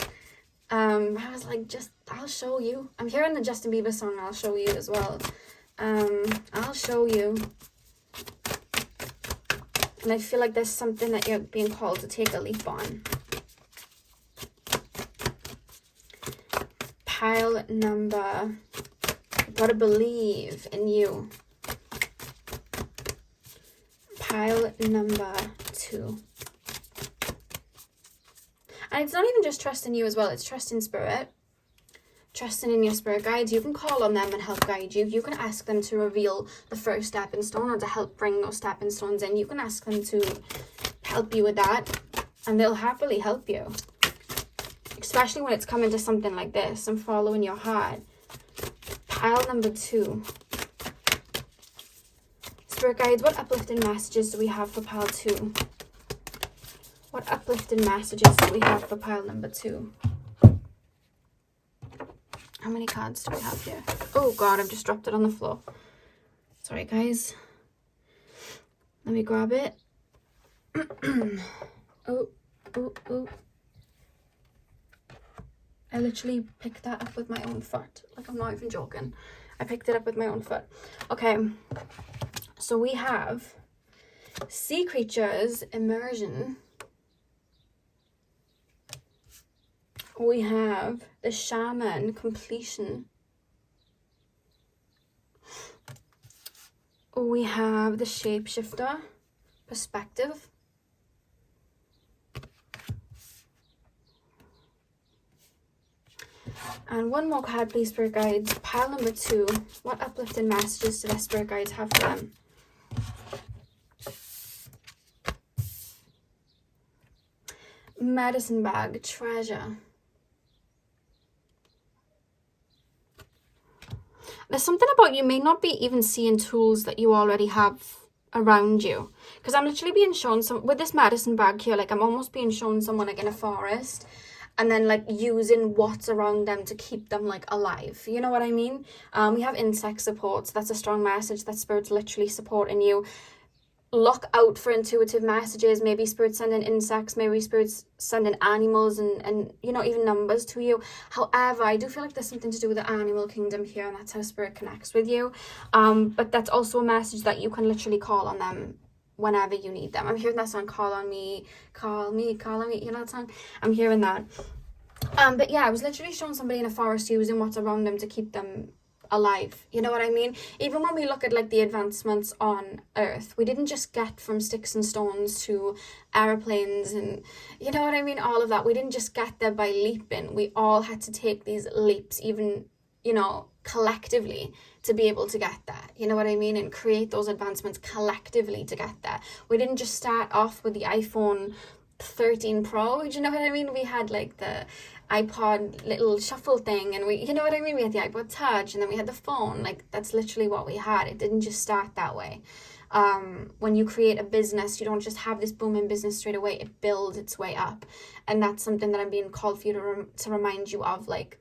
I was like, I'll show you. I'm hearing the Justin Bieber song, I'll show you as well. I'll show you. And I feel like there's something that you're being called to take a leap on. Pile number, gotta believe in you. Pile number 2. And it's not even just trusting you as well, it's trusting spirit. Trusting in your spirit guides. You can call on them and help guide you. You can ask them to reveal the first stepping stone or to help bring those stepping stones in. You can ask them to help you with that, and they'll happily help you. Especially when it's coming to something like this and following your heart. Pile number 2. Spirit guides, what uplifting messages do we have for pile 2? What uplifting messages do we have for pile number 2? How many cards do we have here? Oh God, I've just dropped it on the floor. Sorry, guys. Let me grab it. Oh. I literally picked that up with my own foot. Like, I'm not even joking. I picked it up with my own foot. Okay. So we have sea creatures, immersion. We have the shaman, completion. We have the shapeshifter, perspective. And one more card, please, Spirit Guides. Pile number 2. What uplifting messages do the Spirit Guides have for them? Medicine bag, treasure. There's something about you may not be even seeing tools that you already have around you. Because I'm literally being shown with this medicine bag here, like I'm almost being shown someone like in a forest. And then like using what's around them to keep them like alive. You know what I mean? We have insect support. So that's a strong message that Spirit's literally supporting you. Look out for intuitive messages. Maybe Spirit's sending insects. Maybe Spirit's sending animals and you know, even numbers to you. However, I do feel like there's something to do with the animal kingdom here. And that's how Spirit connects with you. But that's also a message that you can literally call on them whenever you need them. I'm hearing that song, call on me, call me, call on me. You know that song? I'm hearing that. But yeah, I was literally showing somebody in a forest using what's around them to keep them alive. You know what I mean? Even when we look at like the advancements on Earth, we didn't just get from sticks and stones to airplanes and you know what I mean? All of that. We didn't just get there by leaping. We all had to take these leaps, even, you know, collectively to be able to get there. You know what I mean? And create those advancements collectively to get there. We didn't just start off with the iPhone 13 Pro. Do you know what I mean? We had like the iPod little shuffle thing, and we, you know what I mean? We had the iPod Touch, and then we had the phone. Like, that's literally what we had. It didn't just start that way. When you create a business, you don't just have this booming business straight away. It builds its way up. And that's something that I'm being called for you to remind you of. Like,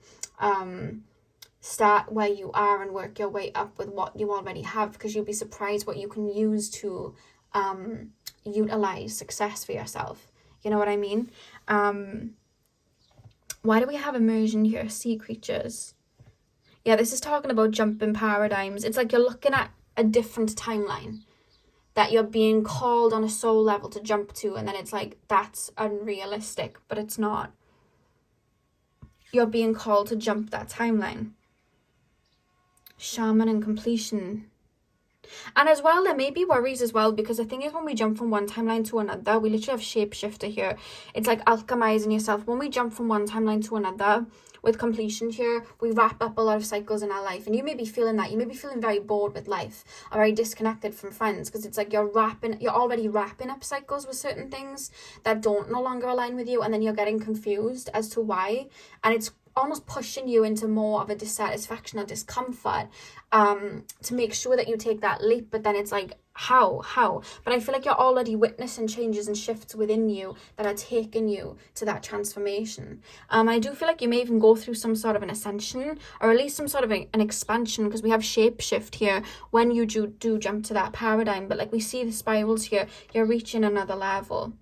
start where you are and work your way up with what you already have, because you'll be surprised what you can use to utilize success for yourself. You know what I mean? Why do we have immersion here? Sea creatures. Yeah, this is talking about jumping paradigms. It's like you're looking at a different timeline that you're being called on a soul level to jump to, and then it's like, that's unrealistic, but it's not. You're being called to jump that timeline. Shaman and completion. And as well, there may be worries as well, because the thing is, when we jump from one timeline to another, we literally have shapeshifter here. It's like alchemizing yourself. When we jump from one timeline to another, with completion here, we wrap up a lot of cycles in our life. And you may be feeling that. You may be feeling very bored with life, or very disconnected from friends, because it's like you're already wrapping up cycles with certain things that don't no longer align with you, and then you're getting confused as to why. And it's almost pushing you into more of a dissatisfaction or discomfort to make sure that you take that leap. But then it's like, how? But I feel like you're already witnessing changes and shifts within you that are taking you to that transformation. I do feel like you may even go through some sort of an ascension, or at least some sort of an expansion, because we have shape shift here when you do jump to that paradigm. But like we see the spirals here, you're reaching another level.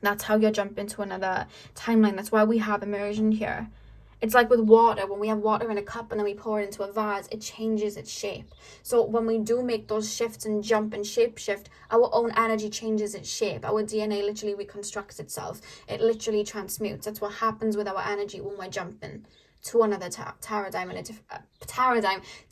That's how you're jumping to another timeline. That's why we have immersion here. It's like with water. When we have water in a cup and then we pour it into a vase, it changes its shape. So when we do make those shifts and jump and shape shift, our own energy changes its shape. Our DNA literally reconstructs itself. It literally transmutes. That's what happens with our energy when we're jumping to another paradigm and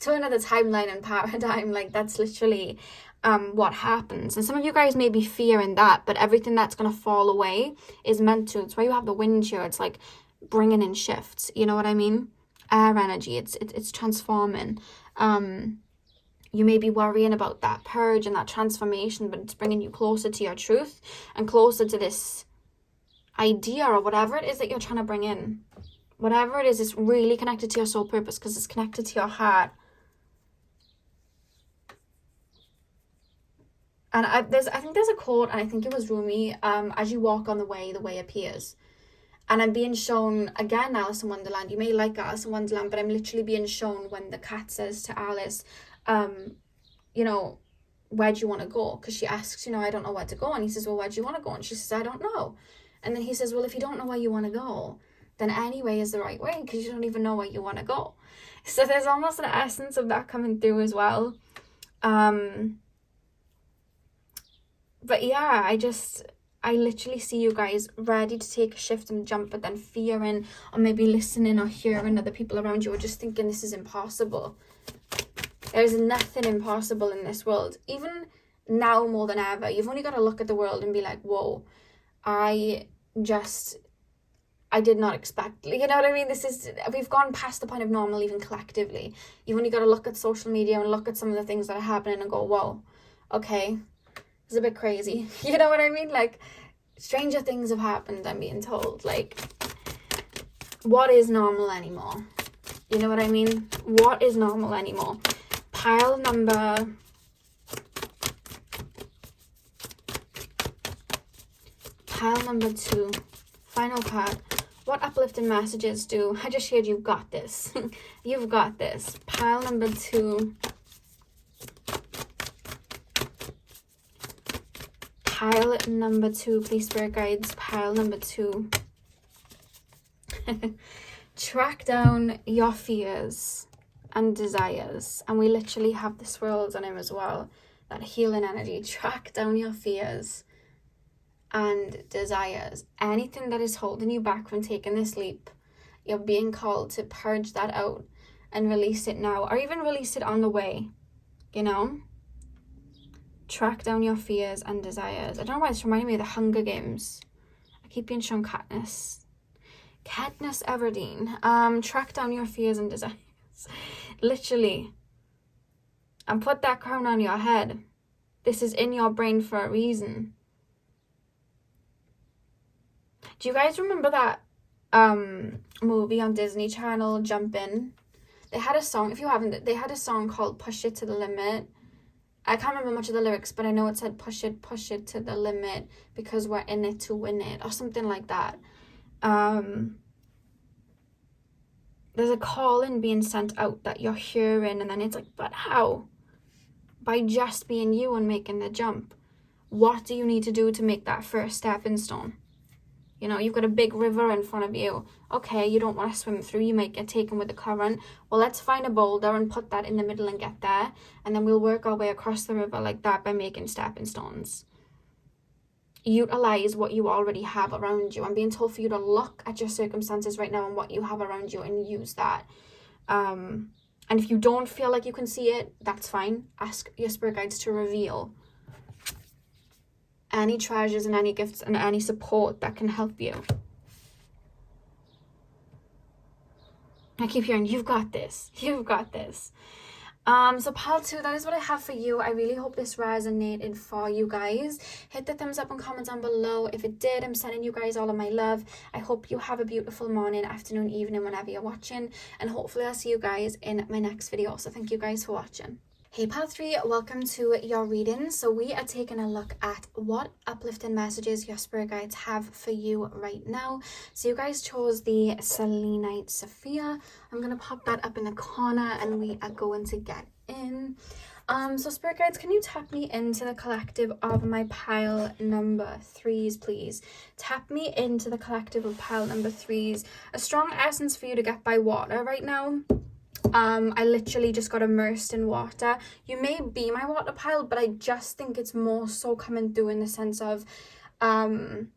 to another timeline and paradigm. Like, that's literally what happens. And some of you guys may be fearing that, but everything that's going to fall away is meant to. It's why you have the wind here. It's like bringing in shifts, you know what I mean? Air energy, it's transforming. You may be worrying about that purge and that transformation, but it's bringing you closer to your truth and closer to this idea or whatever it is that you're trying to bring in. Whatever it is, it's really connected to your soul purpose, because it's connected to your heart. And I think there's a quote, and I think it was Rumi, as you walk on the way appears. And I'm being shown, again, Alice in Wonderland. You may like Alice in Wonderland, but I'm literally being shown when the cat says to Alice, you know, where do you want to go? Because she asks, you know, I don't know where to go. And he says, well, where do you want to go? And she says, I don't know. And then he says, well, if you don't know where you want to go, then any way is the right way, because you don't even know where you want to go. So there's almost an essence of that coming through as well. But yeah, I literally see you guys ready to take a shift and jump, but then fearing, or maybe listening or hearing other people around you, or just thinking this is impossible. There's nothing impossible in this world. Even now more than ever, you've only got to look at the world and be like, whoa, I did not expect, you know what I mean? We've gone past the point of normal, even collectively. You've only got to look at social media and look at some of the things that are happening and go, whoa, okay, it's a bit crazy. You know what I mean? Like, stranger things have happened, I'm being told. Like, what is normal anymore? You know what I mean? What is normal anymore? Pile number 2. Final card. What uplifting messages do? I just shared you've got this. You've got this. Pile number 2. Pile number 2, please, spirit guides. Pile number 2. Track down your fears and desires. And we literally have the swirls on him as well. That healing energy. Track down your fears and desires. Anything that is holding you back from taking this leap, you're being called to purge that out and release it now, or even release it on the way, you know? Track down your fears and desires. I don't know why it's reminding me of the Hunger Games. I keep being shown Katniss Everdeen. Track down your fears and desires. Literally. And put that crown on your head. This is in your brain for a reason. Do you guys remember that movie on Disney Channel, Jump In? They had a song, if you haven't, they had a song called Push It to the Limit. I can't remember much of the lyrics, but I know it said push it to the limit because we're in it to win it, or something like that. There's a calling being sent out that you're hearing, and then it's like, but how? By just being you and making the jump. What do you need to do to make that first stepping stone? You know, you've got a big river in front of you. Okay, you don't want to swim through. You might get taken with the current. Well, let's find a boulder and put that in the middle and get there. And then we'll work our way across the river like that by making stepping stones. Utilize what you already have around you. I'm being told for you to look at your circumstances right now and what you have around you and use that. And if you don't feel like you can see it, that's fine. Ask your spirit guides to reveal any treasures and any gifts and any support that can help you. I keep hearing, you've got this. You've got this. So pile 2, that is what I have for you. I really hope this resonated for you guys. Hit the thumbs up and comment down below. If it did, I'm sending you guys all of my love. I hope you have a beautiful morning, afternoon, evening, whenever you're watching. And hopefully I'll see you guys in my next video. So thank you guys for watching. Hey pile 3, welcome to your reading. So we are taking a look at what uplifting messages your spirit guides have for you right now. So you guys chose the Selenite Sophia. I'm going to pop that up in the corner and we are going to get in. So spirit guides, can you tap me into the collective of my pile number 3s, please? Tap me into the collective of pile number 3s. A strong essence for you to get by water right now. I literally just got immersed in water. You may be my water pile, but I just think it's more so coming through in the sense of there's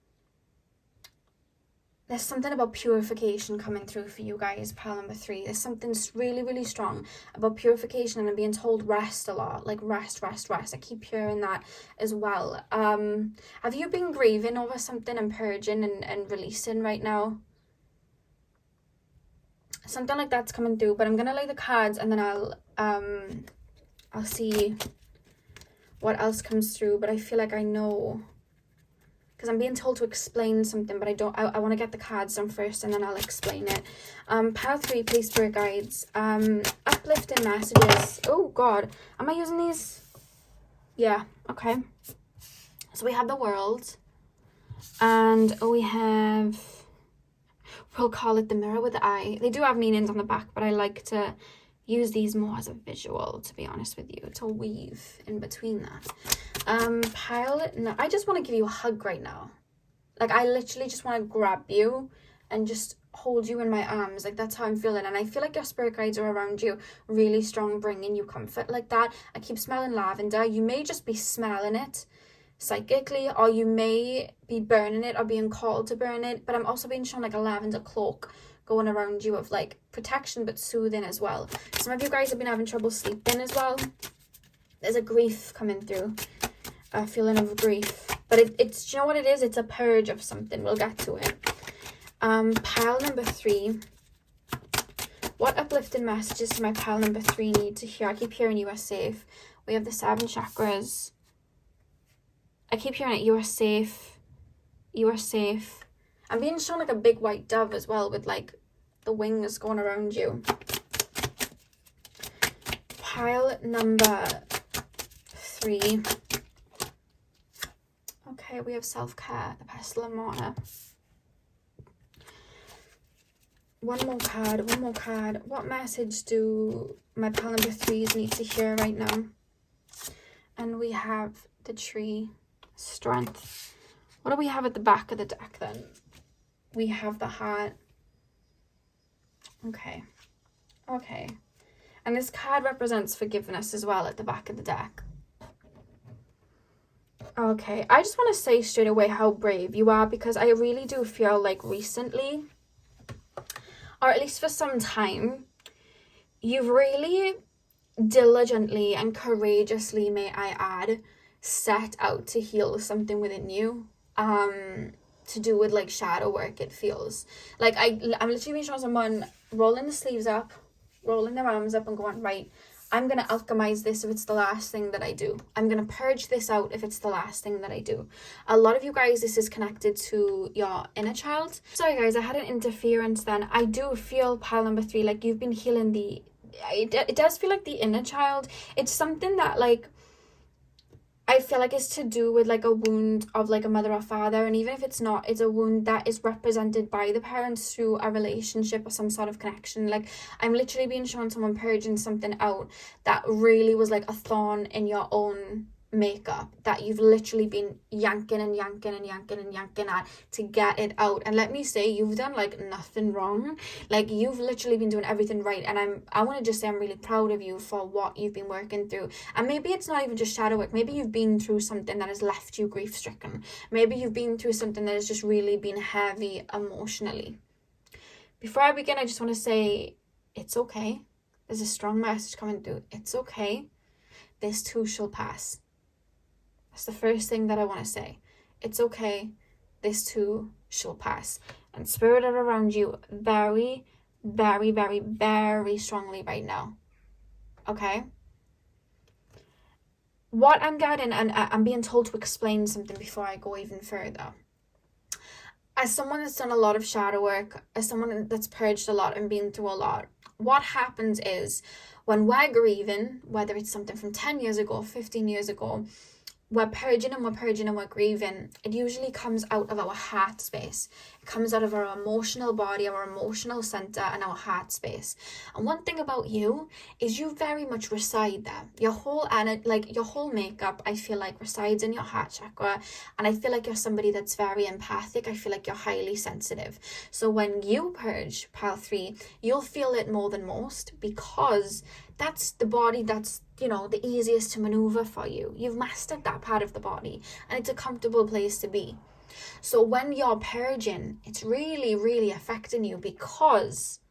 something about purification coming through for you guys, pile number 3. There's something really, really strong about purification, and I'm being told rest a lot, like rest. I keep hearing that as well. Have you been grieving over something and purging and releasing right now? Something like that's coming through, but I'm gonna lay the cards and then I'll see what else comes through. But I feel like I know, because I'm being told to explain something, but I want to get the cards done first and then I'll explain it. Pile 3, please, spirit guides. Uplifting messages. Oh god, am I using these? Yeah, okay. So we have the world and we have we'll call it the mirror with the eye. They do have meanings on the back, but I like to use these more as a visual, to be honest with you, to weave in between that. I just want to give you a hug right now. Like, I literally just want to grab you and just hold you in my arms. Like, that's how I'm feeling. And I feel like your spirit guides are around you really strong, bringing you comfort like that. I keep smelling lavender. You may just be smelling it psychically, or you may be burning it or being called to burn it. But I'm also being shown like a lavender cloak going around you of like protection but soothing as well. Some of you guys have been having trouble sleeping as well. There's a grief coming through, a feeling of grief. But it's, do you know what it is? It's a purge of something. We'll get to it. Pile number 3. What uplifting messages does my pile number 3 need to hear? I keep hearing you are safe. We have the 7 chakras. I keep hearing it. You are safe. You are safe. I'm being shown like a big white dove as well with like the wings going around you. Pile number 3. Okay, we have self-care, the pestle and mortar. One more card. What message do my pile number 3s need to hear right now? And we have the tree, strength. What do we have at the back of the deck then? We have the heart. Okay. And this card represents forgiveness as well at the back of the deck. Okay, I just want to say straight away how brave you are, because I really do feel like recently, or at least for some time, you've really diligently and courageously, may I add, set out to heal something within you. To do with like shadow work, it feels. Like I'm literally showing someone rolling the sleeves up, rolling their arms up and going, right, I'm going to alchemize this if it's the last thing that I do. I'm going to purge this out if it's the last thing that I do. A lot of you guys, this is connected to your inner child. Sorry guys, I had an interference then. I do feel pile number 3, like you've been healing it does feel like the inner child. It's something that like, I feel like it's to do with like a wound of like a mother or father, and even if it's not, it's a wound that is represented by the parents through a relationship or some sort of connection. Like I'm literally being shown someone purging something out that really was like a thorn in your own makeup that you've literally been yanking at to get it out. And let me say, you've done like nothing wrong. Like you've literally been doing everything right, and I want to just say I'm really proud of you for what you've been working through. And maybe it's not even just shadow work. Maybe you've been through something that has left you grief stricken. Maybe you've been through something that has just really been heavy emotionally. Before I begin, I just want to say it's okay. There's a strong message coming through. It's okay. This too shall pass. That's the first thing that I want to say. It's okay. This too shall pass. And spirit are around you very, very, very, very strongly right now. Okay? What I'm getting, and I'm being told to explain something before I go even further. As someone that's done a lot of shadow work, as someone that's purged a lot and been through a lot, what happens is when we're grieving, whether it's something from 10 years ago, 15 years ago, we're purging and we're grieving, it usually comes out of our heart space. It comes out of our emotional body, our emotional center, and our heart space. And one thing about you is you very much reside there. Your whole makeup, I feel like, resides in your heart chakra. And I feel like you're somebody that's very empathic. I feel like you're highly sensitive. So when you purge pile 3, you'll feel it more than most, because that's the body that's, the easiest to maneuver for you. You've mastered that part of the body, and it's a comfortable place to be. So when you're purging, it's really, really affecting you, because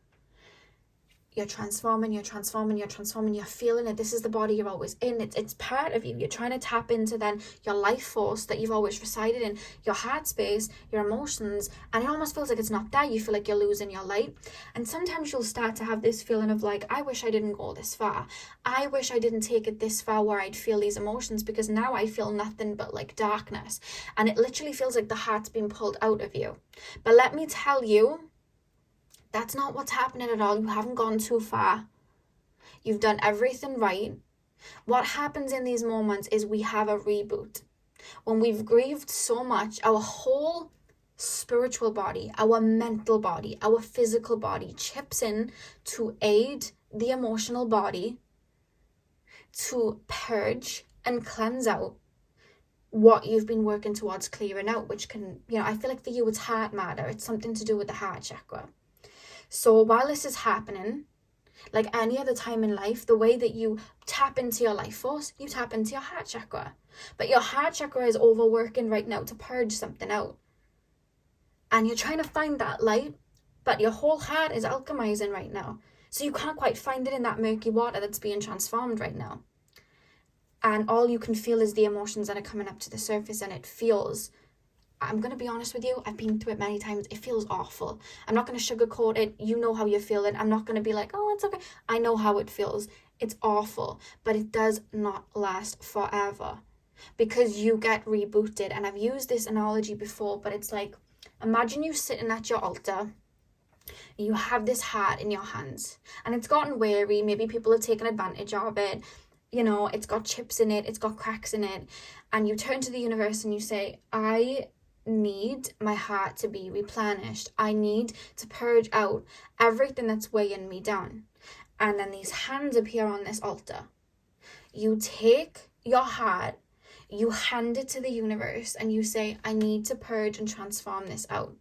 you're transforming, you're feeling it. This is the body you're always in. It's part of you. You're trying to tap into then your life force that you've always resided in, your heart space, your emotions, and it almost feels like it's not there. You feel like you're losing your light. And sometimes you'll start to have this feeling of like, I wish I didn't go this far. I wish I didn't take it this far where I'd feel these emotions, because now I feel nothing but like darkness. And it literally feels like the heart's being pulled out of you. But let me tell you, that's not what's happening at all. You haven't gone too far. You've done everything right. What happens in these moments is we have a reboot. When we've grieved so much, our whole spiritual body, our mental body, our physical body chips in to aid the emotional body to purge and cleanse out what you've been working towards clearing out, which can, I feel like for you it's heart matter. It's something to do with the heart chakra. So while this is happening, like any other time in life, the way that you tap into your life force, you tap into your heart chakra. But your heart chakra is overworking right now to purge something out. And you're trying to find that light, but your whole heart is alchemizing right now. So you can't quite find it in that murky water that's being transformed right now. And all you can feel is the emotions that are coming up to the surface, and it feels, I'm going to be honest with you, I've been through it many times, it feels awful. I'm not going to sugarcoat it. You know how you're feeling. I'm not going to be like, oh, it's okay. I know how it feels. It's awful, but it does not last forever because you get rebooted. And I've used this analogy before, but it's like, imagine you sitting at your altar. You have this heart in your hands and it's gotten weary. Maybe people have taken advantage of it. It's got chips in it. It's got cracks in it. And you turn to the universe and you say, I need my heart to be replenished. I need to purge out everything that's weighing me down. And then these hands appear on this altar. You take your heart, you hand it to the universe, and you say, I need to purge and transform this out.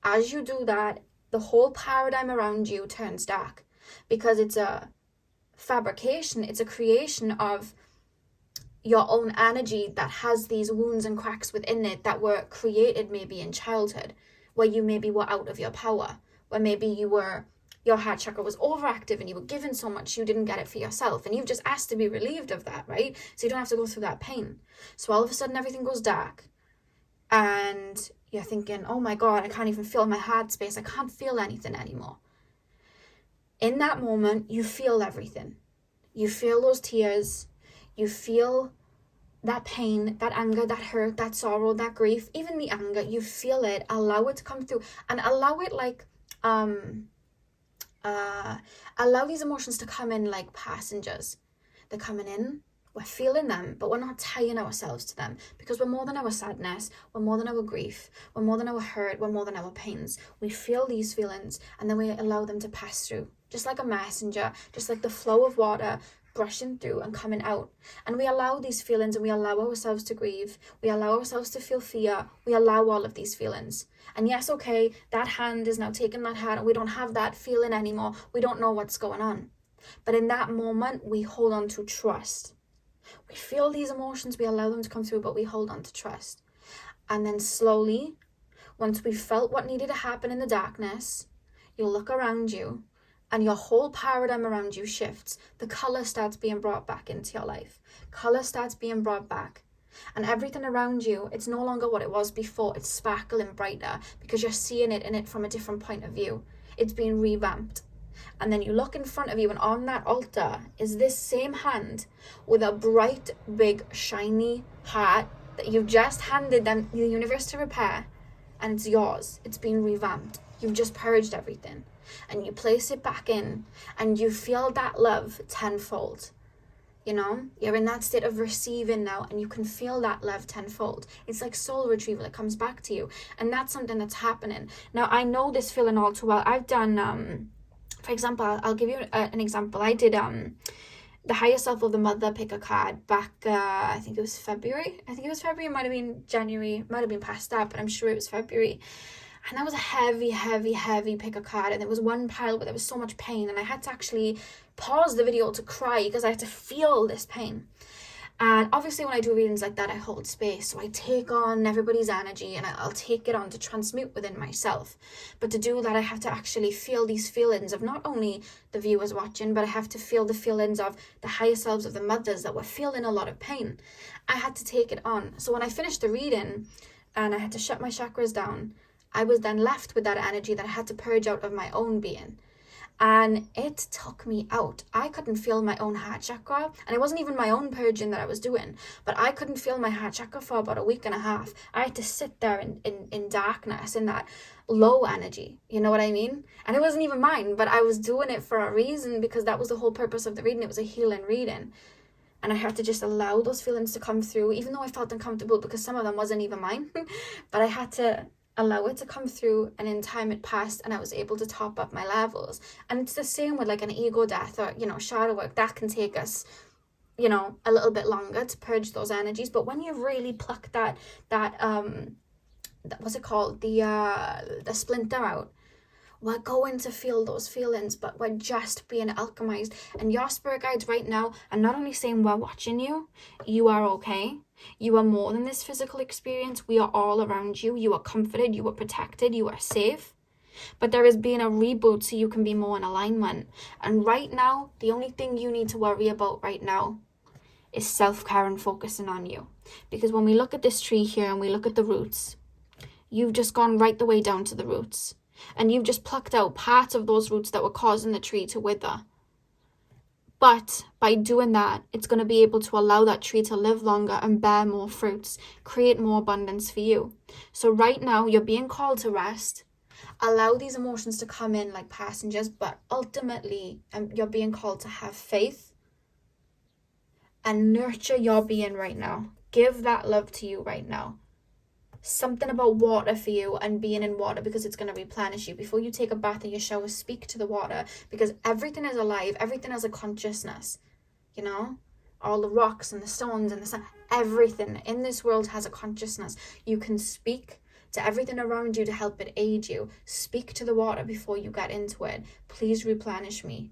As you do that, the whole paradigm around you turns dark because it's a fabrication, it's a creation of your own energy that has these wounds and cracks within it that were created maybe in childhood, where you maybe were out of your power, where maybe your heart chakra was overactive and you were given so much you didn't get it for yourself, and you've just asked to be relieved of that, right? So you don't have to go through that pain. So all of a sudden everything goes dark and you're thinking, oh my God, I can't even feel my heart space. I can't feel anything anymore. In that moment, you feel everything. You feel those tears. You feel that pain, that anger, that hurt, that sorrow, that grief, even the anger. You feel it. Allow it to come through and allow it allow these emotions to come in like passengers. They're coming in. We're feeling them, but we're not tying ourselves to them because we're more than our sadness, we're more than our grief, we're more than our hurt, we're more than our pains. We feel these feelings and then we allow them to pass through, just like a messenger, just like the flow of water brushing through and coming out. And we allow these feelings and we allow ourselves to grieve. We allow ourselves to feel fear. We allow all of these feelings. And yes, okay, that hand is now taking that heart and we don't have that feeling anymore. We don't know what's going on. But in that moment, we hold on to trust. We feel these emotions, we allow them to come through, but we hold on to trust. And then slowly, once we've felt what needed to happen in the darkness, you look around you and your whole paradigm around you shifts. The color starts being brought back into your life. Color starts being brought back. And everything around you, it's no longer what it was before. It's sparkling brighter because you're seeing it in it from a different point of view. It's been revamped. And then you look in front of you and on that altar is this same hand with a bright, big, shiny heart that you've just handed them the universe to repair. And it's yours. It's been revamped. You've just purged everything. And you place it back in and you feel that love tenfold. You're in that state of receiving now and you can feel that love tenfold. It's like soul retrieval. It comes back to you. And that's something that's happening. Now, I know this feeling all too well. I've done... For example, I'll give you an example. I did the Higher Self of the Mother pick a card back, I think it was February. It might have been January, it might have been past that, but I'm sure it was February. And that was a heavy, heavy, heavy pick a card. And there was one pile where there was so much pain. And I had to actually pause the video to cry because I had to feel this pain. And obviously when I do readings like that, I hold space. So I take on everybody's energy and I'll take it on to transmute within myself. But to do that, I have to actually feel these feelings of not only the viewers watching, but I have to feel the feelings of the higher selves of the mothers that were feeling a lot of pain. I had to take it on. So when I finished the reading and I had to shut my chakras down, I was then left with that energy that I had to purge out of my own being. And it took me out. I couldn't feel my own heart chakra. And it wasn't even my own purging that I was doing. But I couldn't feel my heart chakra for about a week and a half. I had to sit there in darkness, in that low energy. You know what I mean? And it wasn't even mine. But I was doing it for a reason because that was the whole purpose of the reading. It was a healing reading. And I had to just allow those feelings to come through. Even though I felt uncomfortable because some of them wasn't even mine. But I had to allow it to come through, and in time it passed and I was able to top up my levels. And it's the same with like an ego death or, you know, shadow work. That can take us, you know, a little bit longer to purge those energies. But when you really pluck that what's it called, the splinter out, we're going to feel those feelings, but we're just being alchemized. And your spirit guides right now are not only saying we're watching you, you are okay. You are more than this physical experience. We are all around you. You are comforted, you are protected, you are safe. But there is being a reboot so you can be more in alignment. And right now, the only thing you need to worry about right now is self-care and focusing on you. Because when we look at this tree here and we look at the roots, you've just gone right the way down to the roots. And you've just plucked out parts of those roots that were causing the tree to wither. But by doing that, it's going to be able to allow that tree to live longer and bear more fruits, create more abundance for you. So right now, you're being called to rest. Allow these emotions to come in like passengers, but ultimately, you're being called to have faith and nurture your being right now. Give that love to you right now. Something about water for you and being in water, because it's going to replenish you. Before you take a bath in your shower, speak to the water, because everything is alive. Everything has a consciousness, you know? All the rocks and the stones and the sun, everything in this world has a consciousness. You can speak to everything around you to help it aid you. Speak to the water before you get into it. Please replenish me.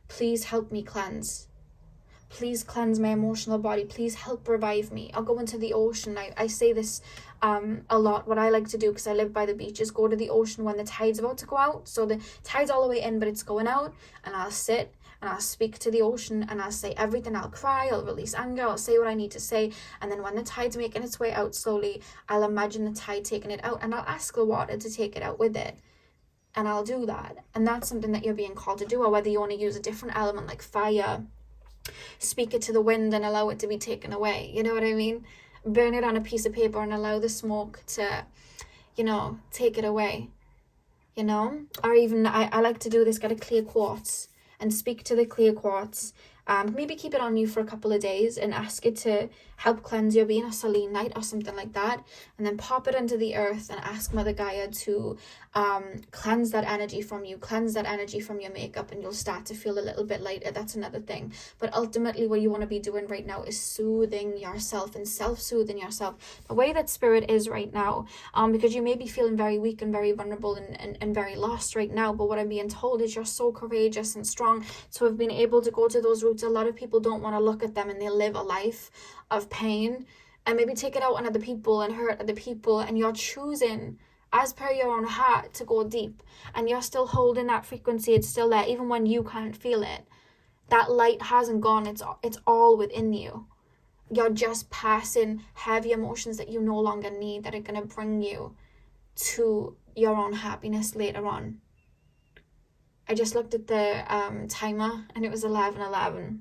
Please help me cleanse. Please cleanse my emotional body. Please help revive me. I'll go into the ocean. I say this a lot. What I like to do, because I live by the beach, is go to the ocean when the tide's about to go out. So the tide's all the way in, but it's going out. And I'll sit and I'll speak to the ocean and I'll say everything. I'll cry, I'll release anger, I'll say what I need to say. And then when the tide's making its way out slowly, I'll imagine the tide taking it out. And I'll ask the water to take it out with it. And I'll do that. And that's something that you're being called to do. Or whether you want to use a different element like fire, speak it to the wind and allow it to be taken away. You know what I mean? Burn it on a piece of paper and allow the smoke to, you know, take it away. You know? Or even, I like to do this, get a clear quartz and speak to the clear quartz. Maybe keep it on you for a couple of days and ask it to help cleanse your being, a selenite or something like that. And then pop it into the earth and ask Mother Gaia to cleanse that energy from you, cleanse that energy from your makeup, and you'll start to feel a little bit lighter. That's another thing. But ultimately what you want to be doing right now is soothing yourself and self-soothing yourself the way that spirit is right now. Because you may be feeling very weak and very vulnerable and very lost right now. But what I'm being told is you're so courageous and strong to have been able to go to those roots. A lot of people don't want to look at them, and they live a life of pain and maybe take it out on other people and hurt other people, and you're choosing as per your own heart to go deep, and you're still holding that frequency. It's still there even when you can't feel it. That light hasn't gone. It's all within you. You're just passing heavy emotions that you no longer need, that are going to bring you to your own happiness later on. I just looked at the timer and it was 11:11.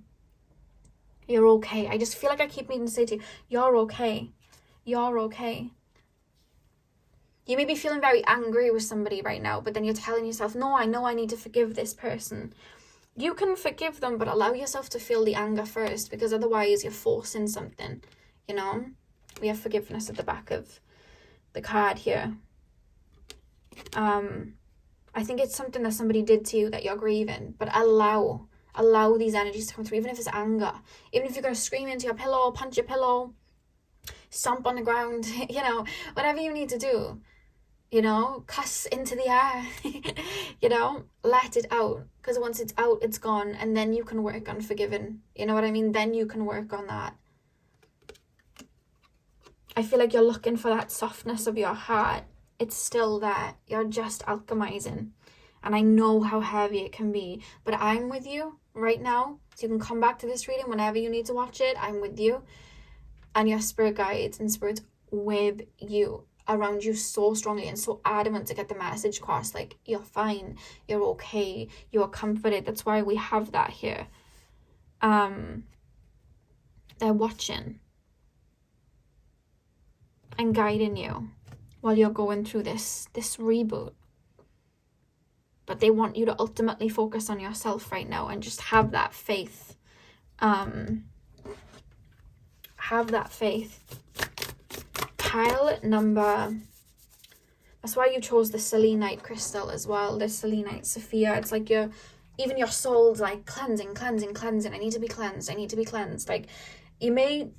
You're okay. I just feel like I keep needing to say to you, you're okay. You're okay. You may be feeling very angry with somebody right now, but then you're telling yourself, no, I know I need to forgive this person. You can forgive them, but allow yourself to feel the anger first, because otherwise you're forcing something, you know? We have forgiveness at the back of the card here. I think it's something that somebody did to you that you're grieving, but allow these energies to come through, even if it's anger. Even if you're going to scream into your pillow, punch your pillow, stomp on the ground, you know, whatever you need to do, you know, cuss into the air, you know, let it out. Because once it's out, it's gone, and then you can work on forgiving. You know what I mean? Then you can work on that. I feel like you're looking for that softness of your heart. It's still there. You're just alchemizing. And I know how heavy it can be. But I'm with you right now. So you can come back to this reading whenever you need to watch it. I'm with you. And your spirit guides and spirits with you, around you so strongly and so adamant to get the message across. Like, you're fine. You're okay. You're comforted. That's why we have that here. They're watching and guiding you while you're going through this reboot. But they want you to ultimately focus on yourself right now and just have that faith. Have that faith. Pile number That's why you chose the selenite crystal as well, the selenite Sophia. It's like even your soul's like cleansing. I need to be cleansed. Like you may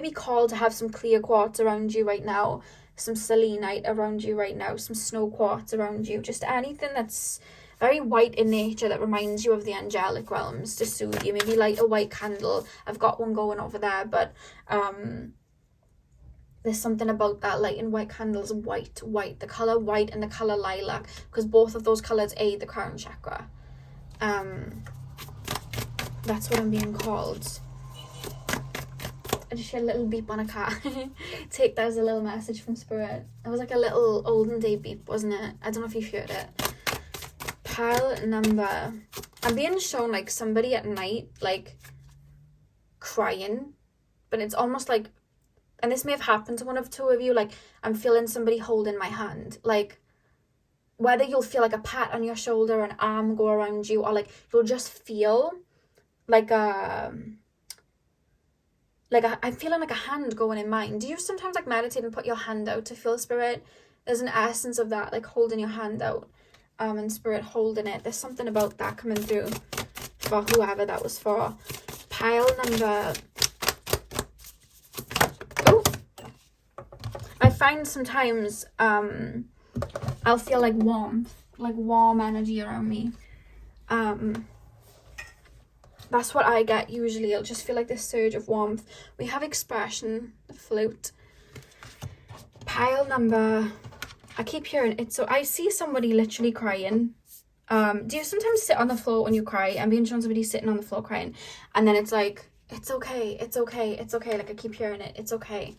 be called to have some clear quartz around you right now, some selenite around you right now, some snow quartz around you, just anything that's very white in nature that reminds you of the angelic realms to soothe you. Maybe light a white candle. I've got one going over there, but there's something about that light and white candles, white, the color white and the color lilac, because both of those colors aid the crown chakra. That's what I'm being called. I just heard a little beep on a car. Take that as a little message from Spirit. It was like a little olden day beep, wasn't it? I don't know if you've heard it. Pile number. I'm being shown like somebody at night, like crying, but it's almost like, and this may have happened to one of two of you, like I'm feeling somebody holding my hand, like whether you'll feel like a pat on your shoulder, an arm go around you, or like you'll just feel like I'm feeling like a hand going in mine. Do you sometimes like meditate and put your hand out to feel Spirit? There's an essence of that, like holding your hand out, and Spirit holding it. There's something about that coming through for whoever that was for. Pile number. Oh, I find sometimes I'll feel like warmth, like warm energy around me. That's what I get usually. I'll just feel like this surge of warmth. We have expression, the flute. Pile number. I keep hearing it. So I see somebody literally crying. Do you sometimes sit on the floor when you cry? I'm being shown somebody sitting on the floor crying. And then it's like, it's okay. Like I keep hearing it. It's okay.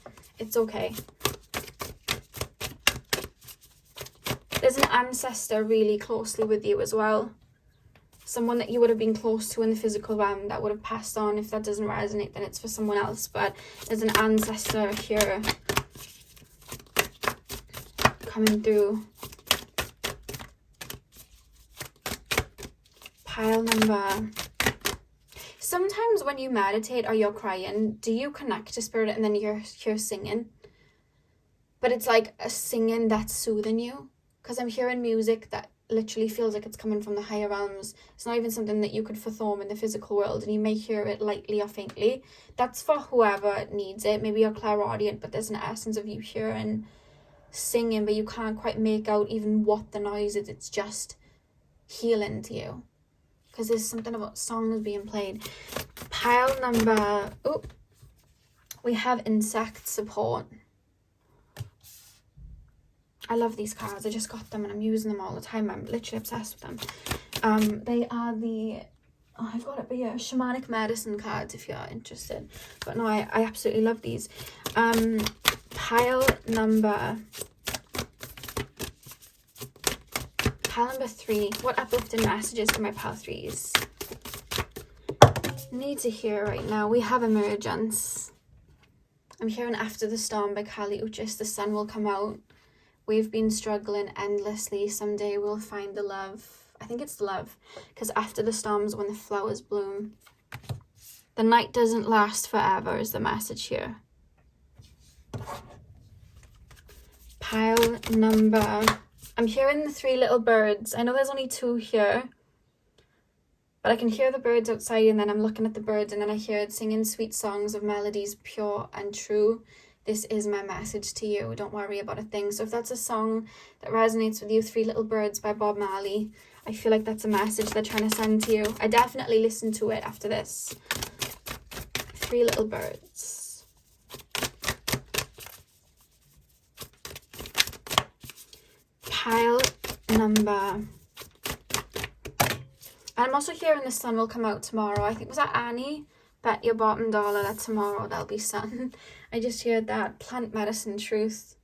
There's an ancestor really closely with you as well. Someone that you would have been close to in the physical realm that would have passed on. If that doesn't resonate, then it's for someone else. But there's an ancestor here coming through. Pile number. Sometimes when you meditate or you're crying, do you connect to Spirit and then you're singing? But it's like a singing that's soothing you. Because I'm hearing music that literally feels like it's coming from the higher realms. It's not even something that you could perform in the physical world, and you may hear it lightly or faintly. That's for whoever needs it. Maybe you're clairaudient, but there's an essence of you hearing singing, but you can't quite make out even what the noise is. It's just healing to you, because there's something about songs being played. Pile number. Oh, we have insect support. I love these cards. I just got them and I'm using them all the time. I'm literally obsessed with them. They are the, I've got it, but yeah, shamanic medicine cards if you're interested. But no, I absolutely love these. Pile number 3. What uplifting messages for my pile 3s need to hear right now? We have emergence. I'm hearing After the Storm by Kali Uchis. The sun will come out. We've been struggling endlessly. Someday we'll find the love. I think it's love, because after the storms, when the flowers bloom, the night doesn't last forever is the message here. Pile number. I'm hearing the 3 little birds. I know there's only 2 here, but I can hear the birds outside, and then I'm looking at the birds, and then I hear it singing sweet songs of melodies pure and true. This is my message to you. Don't worry about a thing. So if that's a song that resonates with you, 3 Little Birds by Bob Marley, I feel like that's a message they're trying to send to you. I definitely listen to it after this. 3 Little Birds. Pile number. I'm also hearing the sun will come out tomorrow. I think, was that Annie? Bet your bottom dollar that tomorrow there'll be sun. I just heard that. Plant medicine truth.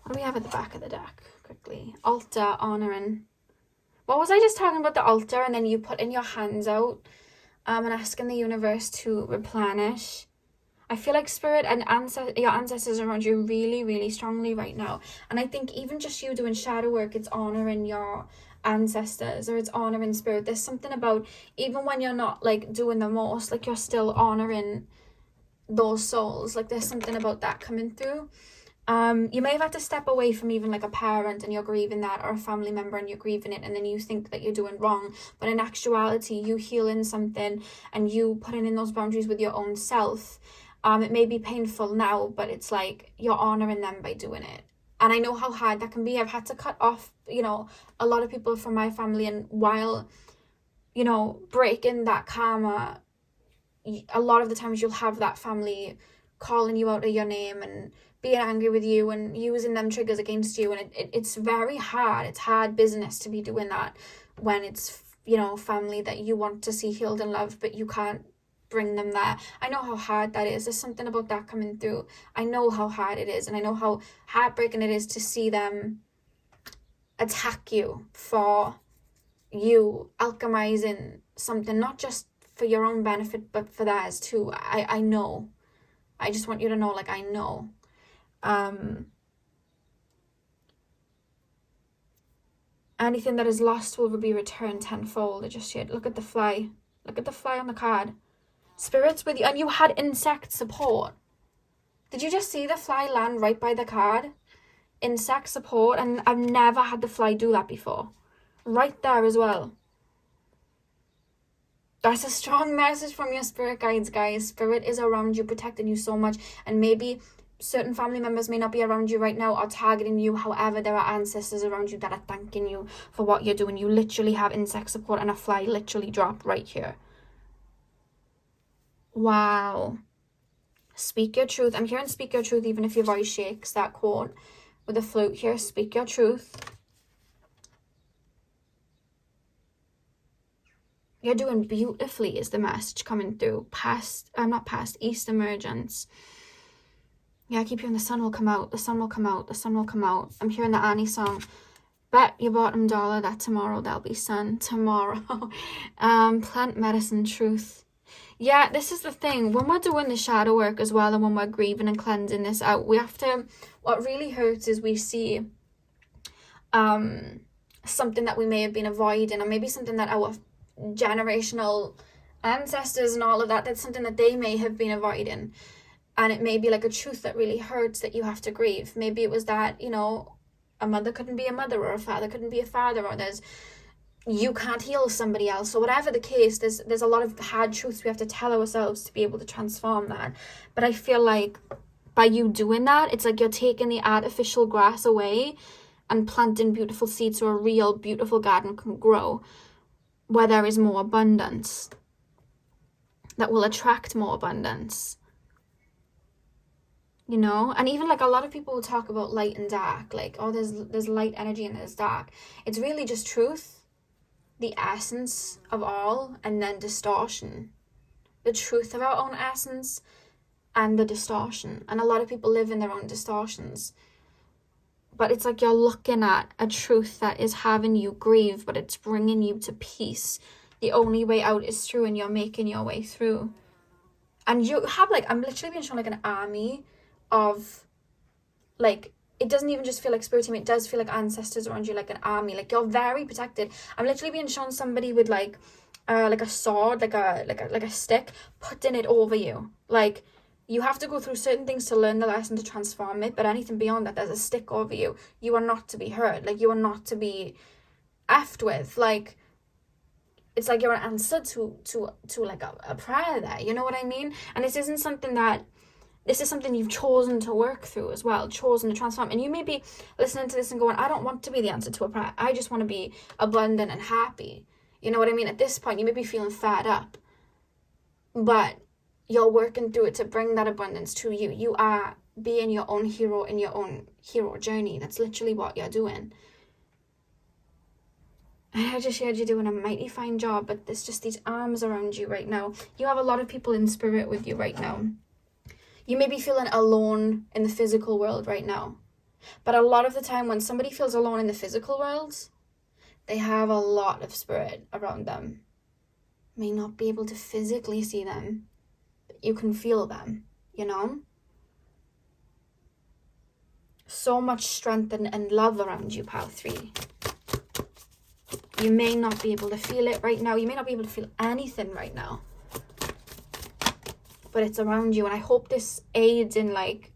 What do we have at the back of the deck? Quickly. Altar, honoring. What was I just talking about? The altar, and then you put in your hands out and asking the universe to replenish. I feel like Spirit and your ancestors are around you really, really strongly right now. And I think even just you doing shadow work, it's honoring your ancestors, or it's honoring Spirit. There's something about, even when you're not like doing the most, like you're still honoring those souls. Like there's something about that coming through. You may have had to step away from even like a parent and you're grieving that, or a family member and you're grieving it, and then you think that you're doing wrong, but in actuality you healing something and you putting in those boundaries with your own self. It may be painful now, but it's like you're honoring them by doing it. And I know how hard that can be. I've had to cut off, you know, a lot of people from my family, and while, you know, breaking that karma, a lot of the times you'll have that family calling you out of your name and being angry with you and using them triggers against you, and it's very hard. It's hard business to be doing that when it's, you know, family that you want to see healed and loved, but you can't bring them there. I know how hard that is. There's something about that coming through. I know how hard it is, and I know how heartbreaking it is to see them attack you for you alchemizing something, not just for your own benefit but for theirs too. I know. I just want you to know, like, I know. Anything that is lost will be returned tenfold. I just said, look at the fly. Look at the fly on the card. Spirits with you. And you had insect support. Did you just see the fly land right by the card? Insect support. And I've never had the fly do that before. Right there as well. That's a strong message from your spirit guides, guys. Spirit is around you, protecting you so much. And maybe certain family members may not be around you right now or targeting you. However, there are ancestors around you that are thanking you for what you're doing. You literally have insect support, and a fly literally dropped right here. Wow. Speak your truth. I'm hearing speak your truth even if your voice shakes. That quote with the flute here. Speak your truth. You're doing beautifully is the message coming through. East emergence. Yeah, I keep hearing the sun will come out. The sun will come out. The sun will come out. I'm hearing the Annie song. Bet your bottom dollar that tomorrow there'll be sun. Tomorrow. Plant medicine truth. Yeah, this is the thing. When we're doing the shadow work as well, and when we're grieving and cleansing this out, we have to, what really hurts is we see something that we may have been avoiding, or maybe something that our generational ancestors and all of that, that's something that they may have been avoiding. And it may be like a truth that really hurts that you have to grieve. Maybe it was that, you know, a mother couldn't be a mother, or a father couldn't be a father, or you can't heal somebody else. So whatever the case, there's a lot of hard truths we have to tell ourselves to be able to transform that. But I feel like by you doing that, it's like you're taking the artificial grass away and planting beautiful seeds so a real beautiful garden can grow where there is more abundance, that will attract more abundance. You know, and even like a lot of people will talk about light and dark, like, oh, there's light energy and there's dark. It's really just truth, the essence of all, and then distortion, the truth of our own essence and the distortion. And a lot of people live in their own distortions, but it's like you're looking at a truth that is having you grieve, but it's bringing you to peace. The only way out is through, and you're making your way through. And you have, like, I'm literally being shown like an army of, like, it doesn't even just feel like spirit team, it does feel like ancestors around you, like an army. Like, you're very protected. I'm literally being shown somebody with like a sword, like a stick, putting it over you. Like, you have to go through certain things to learn the lesson, to transform it, but anything beyond that, there's a stick over you. You are not to be hurt. Like, you are not to be effed with. Like, it's like you're an answer to like a prayer there. You know what I mean? And this is something you've chosen to work through as well, chosen to transform. And you may be listening to this and going, I don't want to be the answer to a prayer. I just want to be abundant and happy. You know what I mean? At this point, you may be feeling fed up, but you're working through it to bring that abundance to you. You are being your own hero in your own hero journey. That's literally what you're doing. And I just heard you doing a mighty fine job, but there's just these arms around you right now. You have a lot of people in spirit with you right now. You may be feeling alone in the physical world right now. But a lot of the time when somebody feels alone in the physical world, they have a lot of spirit around them. May not be able to physically see them, but you can feel them, you know? So much strength and love around you, Pile 3. You may not be able to feel it right now. You may not be able to feel anything right now. but it's around you. And I hope this aids in like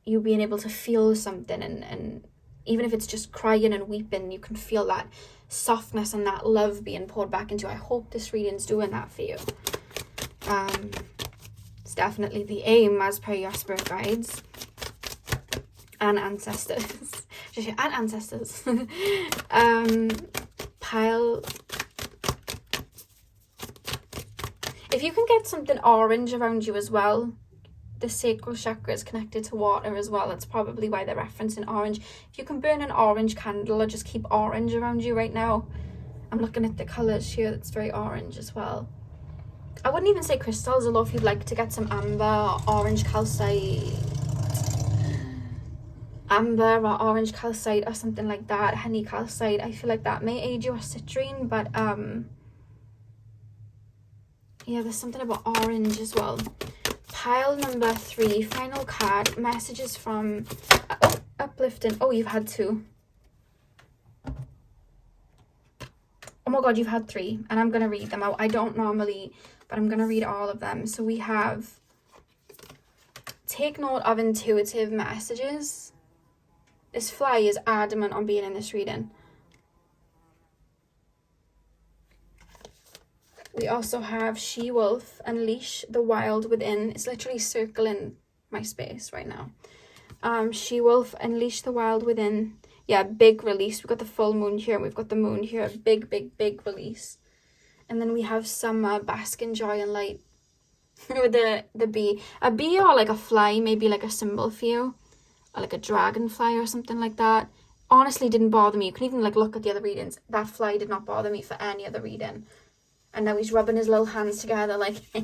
you being able to feel something, and even if it's just crying and weeping, you can feel that softness and that love being poured back into you. I hope this reading's doing that for you. It's definitely the aim as per your spirit guides and ancestors. And ancestors. Pile. If you can get something orange around you as well, the sacral chakra is connected to water as well. That's probably why they're referencing orange. If you can burn an orange candle or just keep orange around you right now. I'm looking at the colours here, it's very orange as well. I wouldn't even say crystals, although if you'd like to get some amber, orange calcite, or orange calcite or something like that, honey calcite, I feel like that may aid you, or citrine, but yeah, there's something about orange as well. Pile number 3, final card, messages from Uplifting. Oh, you've had 2. Oh my god, you've had 3, and I'm going to read them out. I don't normally, but I'm going to read all of them. So we have, take note of intuitive messages. This fly is adamant on being in this reading. We also have She-Wolf, Unleash the Wild Within. It's literally circling my space right now. She-Wolf, Unleash the Wild Within. Yeah, big release. We've got the full moon here, and we've got the moon here. Big, big, big release. And then we have Summer, Bask in Joy and Light. With the bee. A bee or like a fly, maybe like a symbol for you. Or like a dragonfly or something like that. Honestly didn't bother me. You can even like look at the other readings. That fly did not bother me for any other reading. And now he's rubbing his little hands together like, you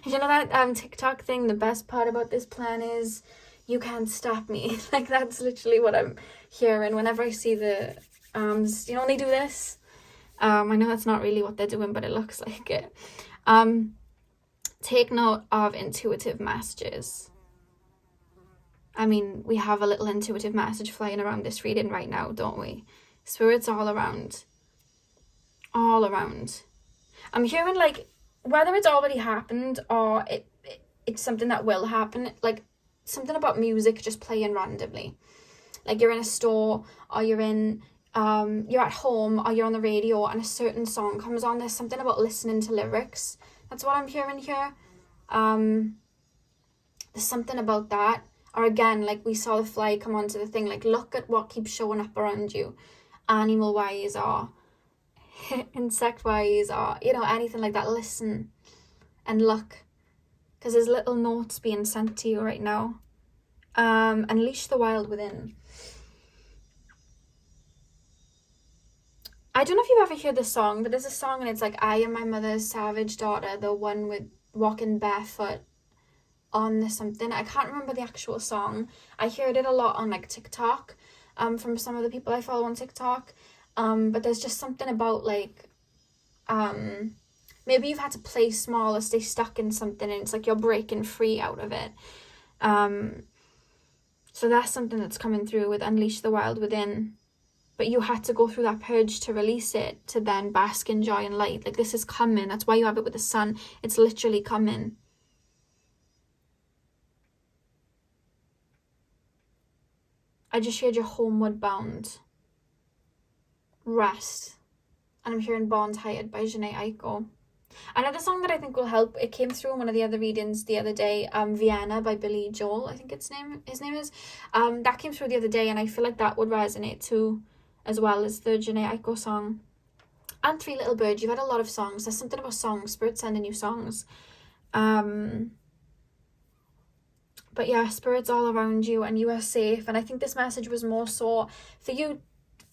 know that TikTok thing? The best part about this plan is you can't stop me. Like, that's literally what I'm hearing whenever I see the arms. You know, when they do this. I know that's not really what they're doing, but it looks like it. Take note of intuitive messages. I mean, we have a little intuitive message flying around this reading right now, don't we? Spirits all around. All around. I'm hearing, like, whether it's already happened or it's something that will happen, like, something about music just playing randomly. Like, you're in a store, or you're at home, or you're on the radio, and a certain song comes on. There's something about listening to lyrics. That's what I'm hearing here. There's something about that. Or again, like we saw the fly come onto the thing, like, look at what keeps showing up around you, animal-wise, or insect-wise, or, you know, anything like that. Listen and look, because there's little notes being sent to you right now. Unleash the wild within. I don't know if you've ever heard this song, but there's a song and it's like, I am my mother's savage daughter, the one with walking barefoot on the something. I can't remember the actual song. I heard it a lot on like TikTok, from some of the people I follow on TikTok. But there's just something about like, maybe you've had to play small or stay stuck in something and it's like you're breaking free out of it. So that's something that's coming through with Unleash the Wild Within. But you had to go through that purge to release it, to then bask in joy and light. Like, this is coming. That's why you have it with the sun. It's literally coming. I just heard your homeward bound. Rest. And I'm hearing Born Tired by Jhené Aiko. Another song that I think will help, it came through in one of the other readings the other day, Vienna by Billy Joel, I think his name is. That came through the other day, and I feel like that would resonate too, as well as the Jhené Aiko song. And Three Little Birds. You've had a lot of songs. There's something about songs, Spirit sending you songs. But yeah, Spirit's all around you and you are safe. And I think this message was more so for you,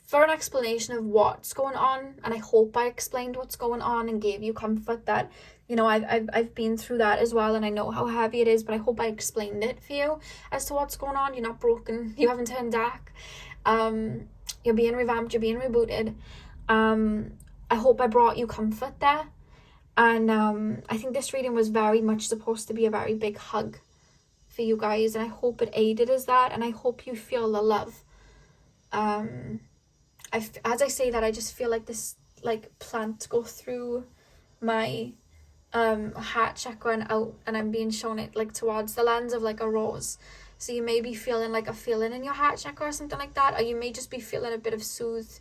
for an explanation of what's going on. And I hope I explained what's going on and gave you comfort that, you know, I've been through that as well, and I know how heavy it is, but I hope I explained it for you as to what's going on. You're not broken. You haven't turned dark. You're being revamped. You're being rebooted. I hope I brought you comfort there. And I think this reading was very much supposed to be a very big hug for you guys, and I hope it aided as that, and I hope you feel the love. As I say that, I just feel like this like plant go through my heart chakra and out, and I'm being shown it like towards the lands of like a rose. So you may be feeling like a feeling in your heart chakra or something like that, or you may just be feeling a bit of soothed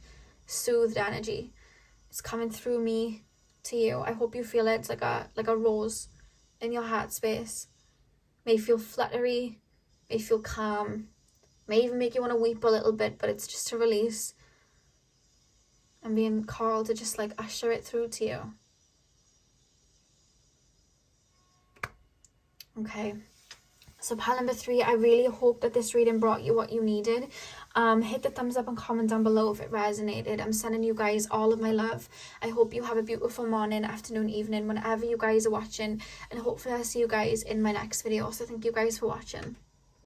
energy. It's coming through me to you. I hope you feel it. It's like a rose in your heart space. May feel fluttery, may feel calm, may even make you want to weep a little bit, but it's just a release. I'm being called to just like usher it through to you. Okay, so pile number 3, I really hope that this reading brought you what you needed. Hit the thumbs up and comment down below if it resonated. I'm sending you guys all of my love. I hope you have a beautiful morning, afternoon, evening, whenever you guys are watching, and hopefully I'll see you guys in my next video. So thank you guys for watching.